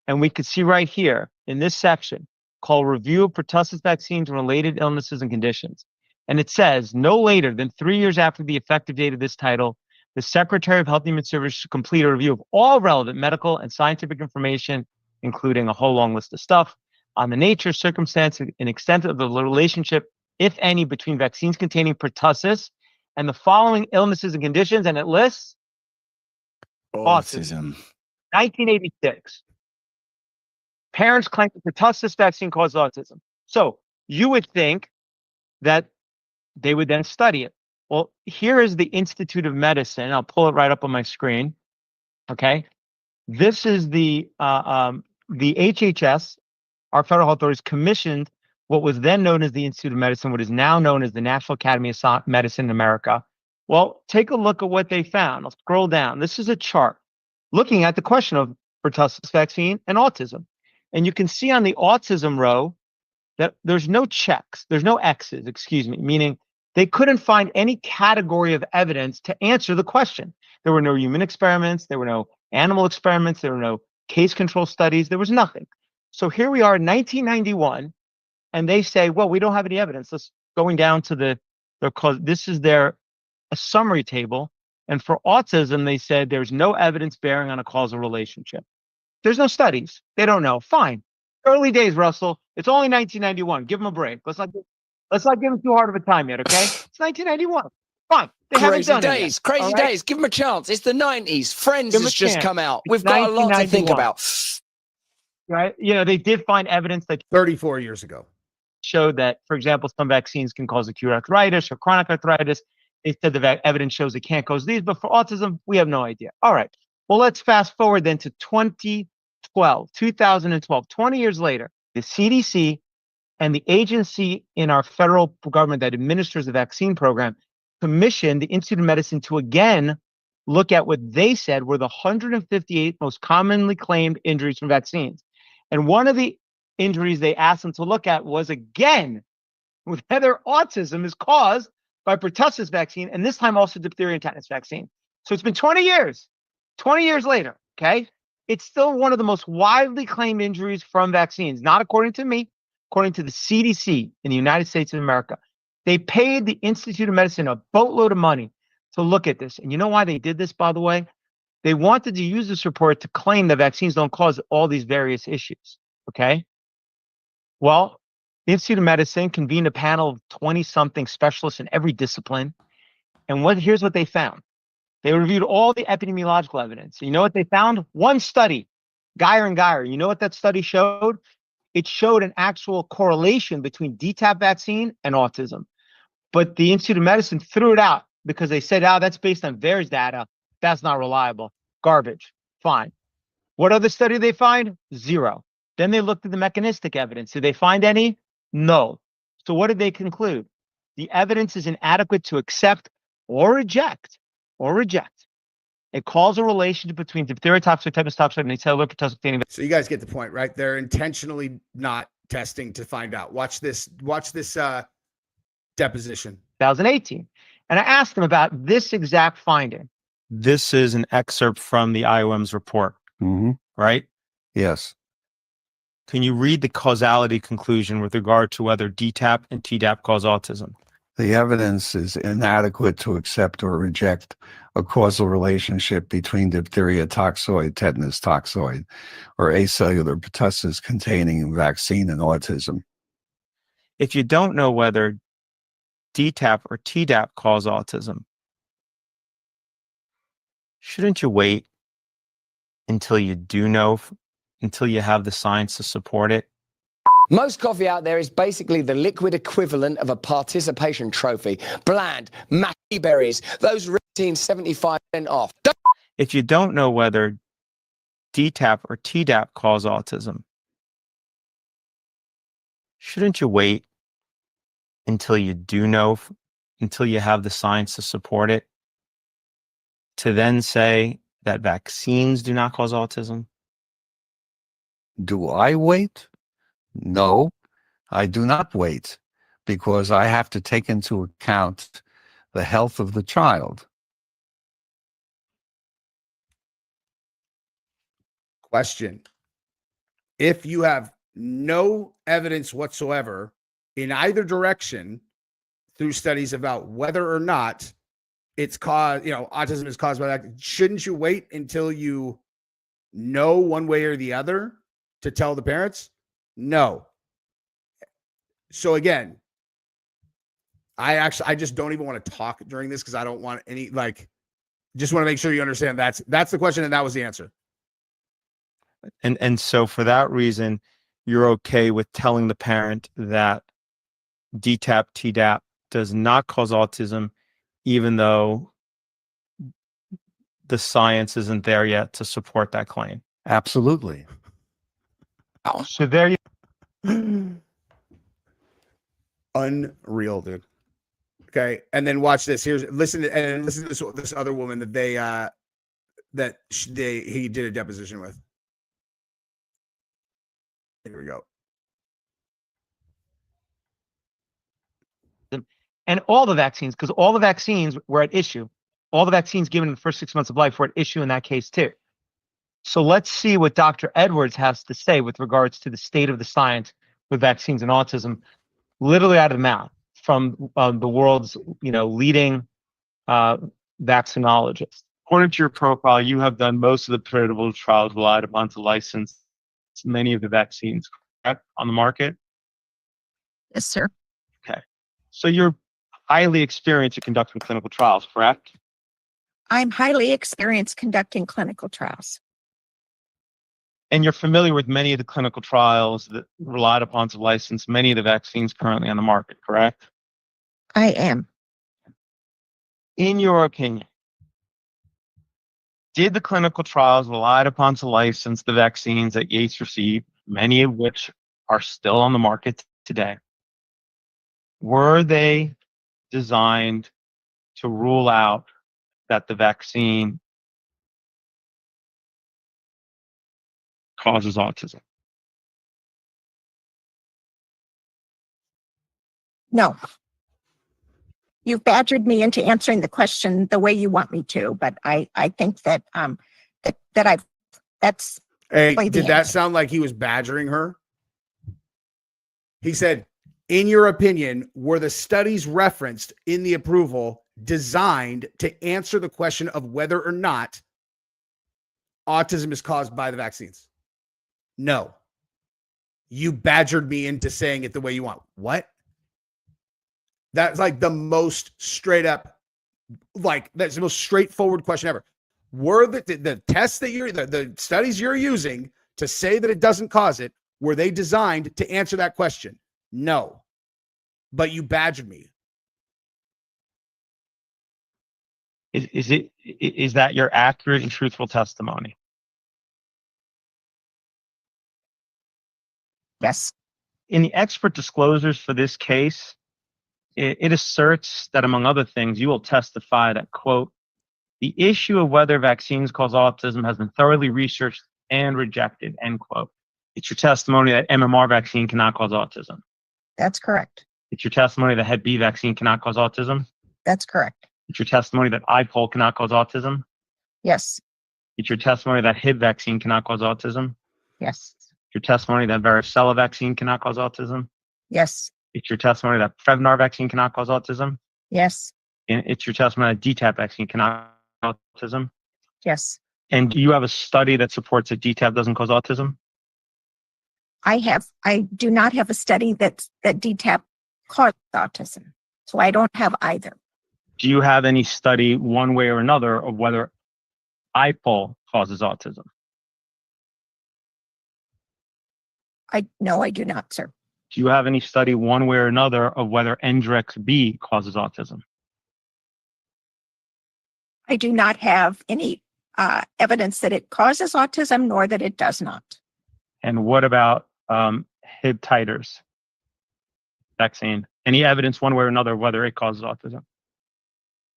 S13: And we could see right here in this section called Review of Pertussis Vaccines and Related Illnesses and Conditions. And it says, no later than 3 years after the effective date of this title, the Secretary of Health and Human Services should complete a review of all relevant medical and scientific information, including a whole long list of stuff, on the nature, circumstance, and extent of the relationship, if any, between vaccines containing pertussis and the following illnesses and conditions, and it lists autism. 1986. Parents claim the pertussis vaccine caused autism. So you would think that they would then study it. Well, here is the Institute of Medicine. I'll pull it right up on my screen. Okay. This is the HHS, our federal health authorities, commissioned what was then known as the Institute of Medicine, what is now known as the National Academy of Medicine in America. Well, take a look at what they found. I'll scroll down. This is a chart looking at the question of pertussis vaccine and autism. And you can see on the autism row that there's no checks, there's no X's, meaning they couldn't find any category of evidence to answer the question. There were no human experiments, there were no animal experiments, there were no case control studies, there was nothing. So here we are in 1991, and they say, well, we don't have any evidence. Let's going down to this is a summary table. And for autism, they said there's no evidence bearing on a causal relationship. There's no studies. They don't know. Fine. Early days, Russell. It's only 1991. Give them a break. Let's not give them too hard of a time yet, okay? It's 1991. Fine. They haven't done it yet.
S12: Crazy days. Give them a chance. It's the 90s. Friends has just come out. We've got a lot to think about.
S13: Right? They did find evidence that
S1: 34 years ago
S13: showed that, for example, some vaccines can cause acute arthritis or chronic arthritis. They said the evidence shows it can't cause these, but for autism, we have no idea. All right. Well, let's fast forward then to 2012, 20 years later, the CDC and the agency in our federal government that administers the vaccine program commissioned the Institute of Medicine to again look at what they said were the 158 most commonly claimed injuries from vaccines. And one of the injuries they asked them to look at was, again, whether autism is caused by pertussis vaccine, and this time also diphtheria and tetanus vaccine. So it's been 20 years. 20 years later, okay? It's still one of the most widely claimed injuries from vaccines, not according to me, according to the CDC in the United States of America. They paid the Institute of Medicine a boatload of money to look at this. And you know why they did this, by the way? They wanted to use this report to claim that vaccines don't cause all these various issues, okay? Well, the Institute of Medicine convened a panel of 20-something specialists in every discipline. And here's what they found. They reviewed all the epidemiological evidence. You know what they found? One study, Geyer and Geyer. You know what that study showed? It showed an actual correlation between DTaP vaccine and autism. But the Institute of Medicine threw it out because they said, that's based on VAERS data. That's not reliable. Garbage. Fine. What other study did they find? Zero. Then they looked at the mechanistic evidence. Did they find any? No. So what did they conclude? The evidence is inadequate to accept or reject a causal relationship between diphtheria toxoid, tetanus toxoid, and acellular pertussis.
S1: So you guys get the point, right? They're intentionally not testing to find out. Watch this deposition.
S13: 2018. And I asked them about this exact finding. This is an excerpt from the IOM's report, right?
S17: Yes.
S13: Can you read the causality conclusion with regard to whether DTaP and Tdap cause autism?
S17: The evidence is inadequate to accept or reject a causal relationship between diphtheria toxoid, tetanus toxoid, or acellular pertussis containing vaccine and autism.
S13: If you don't know whether DTaP or Tdap cause autism, shouldn't you wait until you do know, until you have the science to support it?
S12: Most coffee out there is basically the liquid equivalent of a participation trophy. Bland, matty berries, those 75% off.
S13: If you don't know whether DTaP or Tdap cause autism, shouldn't you wait until you do know, until you have the science to support it, to then say that vaccines do not cause autism?
S17: Do I wait? No, I do not wait, because I have to take into account the health of the child.
S1: Question. If you have no evidence whatsoever in either direction through studies about whether or not it's caused, autism is caused by that, shouldn't you wait until you know one way or the other to tell the parents? No. So again, I just don't even want to talk during this because I don't want any, just want to make sure you understand that's the question and that was the answer.
S13: And so for that reason, you're okay with telling the parent that DTaP, Tdap does not cause autism, even though the science isn't there yet to support that claim?
S17: Absolutely.
S13: So there you
S1: Unreal, dude. Okay, and then watch this. Listen to this other woman that he did a deposition with. Here we go.
S13: And all the vaccines, because all the vaccines were at issue. All the vaccines given in the first 6 months of life were at issue in that case too. So let's see what Dr. Edwards has to say with regards to the state of the science with vaccines and autism, literally out of the mouth from the world's leading vaccinologists. According to your profile, you have done most of the pivotal trials relied upon to license many of the vaccines, correct, on the market?
S18: Yes, sir.
S13: Okay. So you're highly experienced at conducting clinical trials, correct?
S18: I'm highly experienced conducting clinical trials.
S13: And you're familiar with many of the clinical trials that relied upon to license many of the vaccines currently on the market, correct?
S18: I am.
S13: In your opinion, did the clinical trials relied upon to license the vaccines that Yates received, many of which are still on the market today, were they designed to rule out that the vaccine causes autism?
S18: No. You've badgered me into answering the question the way you want me to, but I think that that's
S1: Hey,
S18: the
S1: did that
S18: answer.
S1: sound like he was badgering her? He said, in your opinion, were the studies referenced in the approval designed to answer the question of whether or not autism is caused by the vaccines? No. You badgered me into saying it the way you want. What? That's like the most straight up, like that's the most straightforward question ever. Were the tests that the studies you're using to say that it doesn't cause it, were they designed to answer that question? No. But you badgered me.
S13: Is that your accurate and truthful testimony?
S18: Yes.
S13: In the expert disclosures for this case, it asserts that, among other things, you will testify that, quote, the issue of whether vaccines cause autism has been thoroughly researched and rejected, end quote. It's your testimony that MMR vaccine cannot cause autism.
S18: That's correct.
S13: It's your testimony that Hep B vaccine cannot cause autism.
S18: That's correct.
S13: It's your testimony that IPOL cannot cause autism.
S18: Yes.
S13: It's your testimony that HIV vaccine cannot cause autism.
S18: Yes.
S13: Your testimony that varicella vaccine cannot cause autism.
S18: Yes.
S13: It's your testimony that Prevnar vaccine cannot cause autism.
S18: Yes.
S13: And it's your testimony that DTaP vaccine cannot cause autism.
S18: Yes.
S13: And do you have a study that supports that DTaP doesn't cause autism?
S18: I do not have a study that DTaP caused autism. So I don't have either.
S13: Do you have any study one way or another of whether IPOL causes autism?
S18: No, I do not, sir.
S13: Do you have any study one way or another of whether NGRX B causes autism?
S18: I do not have any evidence that it causes autism, nor that it does not.
S13: And what about Hib titers vaccine? Any evidence one way or another of whether it causes autism?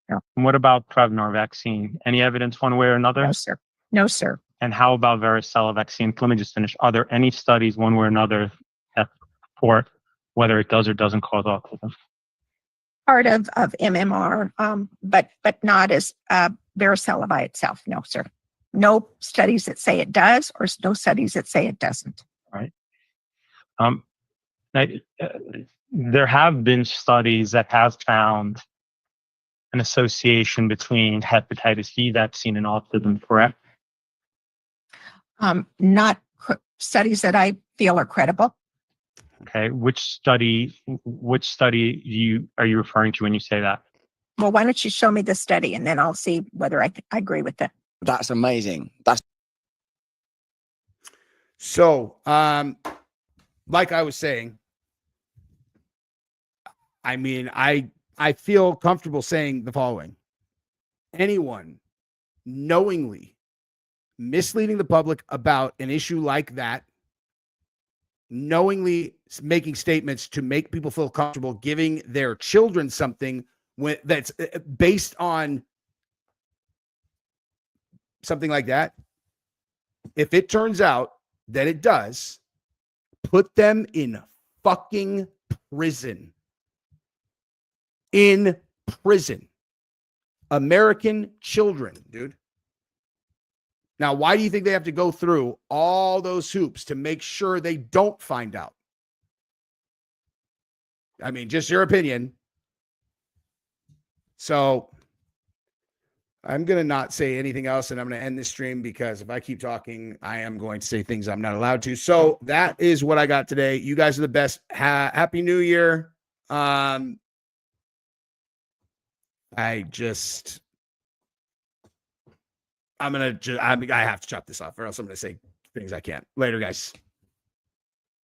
S18: No.
S13: And what about Prevnar vaccine? Any evidence one way or another?
S18: No, sir. No, sir.
S13: And how about varicella vaccine? Let me just finish. Are there any studies one way or another that support whether it does or doesn't cause autism?
S18: Part of MMR, but not as varicella by itself. No, sir. No studies that say it does, or no studies that say it doesn't.
S13: Right. There have been studies that have found an association between hepatitis B vaccine and autism, correct?
S18: Not studies that I feel are credible.
S13: Okay. Which study are you referring to when you say that?
S18: Well, why don't you show me the study, and then I'll see whether I agree with it.
S12: That's amazing. That's
S1: so, like I was saying, I mean, I feel comfortable saying the following. Anyone knowingly misleading the public about an issue like that, knowingly making statements to make people feel comfortable giving their children something that's based on something like that, if it turns out that it does, put them in fucking prison. In prison. American children, dude. Now, why do you think they have to go through all those hoops to make sure they don't find out? I mean, just your opinion. So I'm going to not say anything else, and I'm going to end this stream because if I keep talking, I am going to say things I'm not allowed to. So that is what I got today. You guys are the best. Happy New Year. I have to chop this off or else I'm going to say things I can't. Later, guys.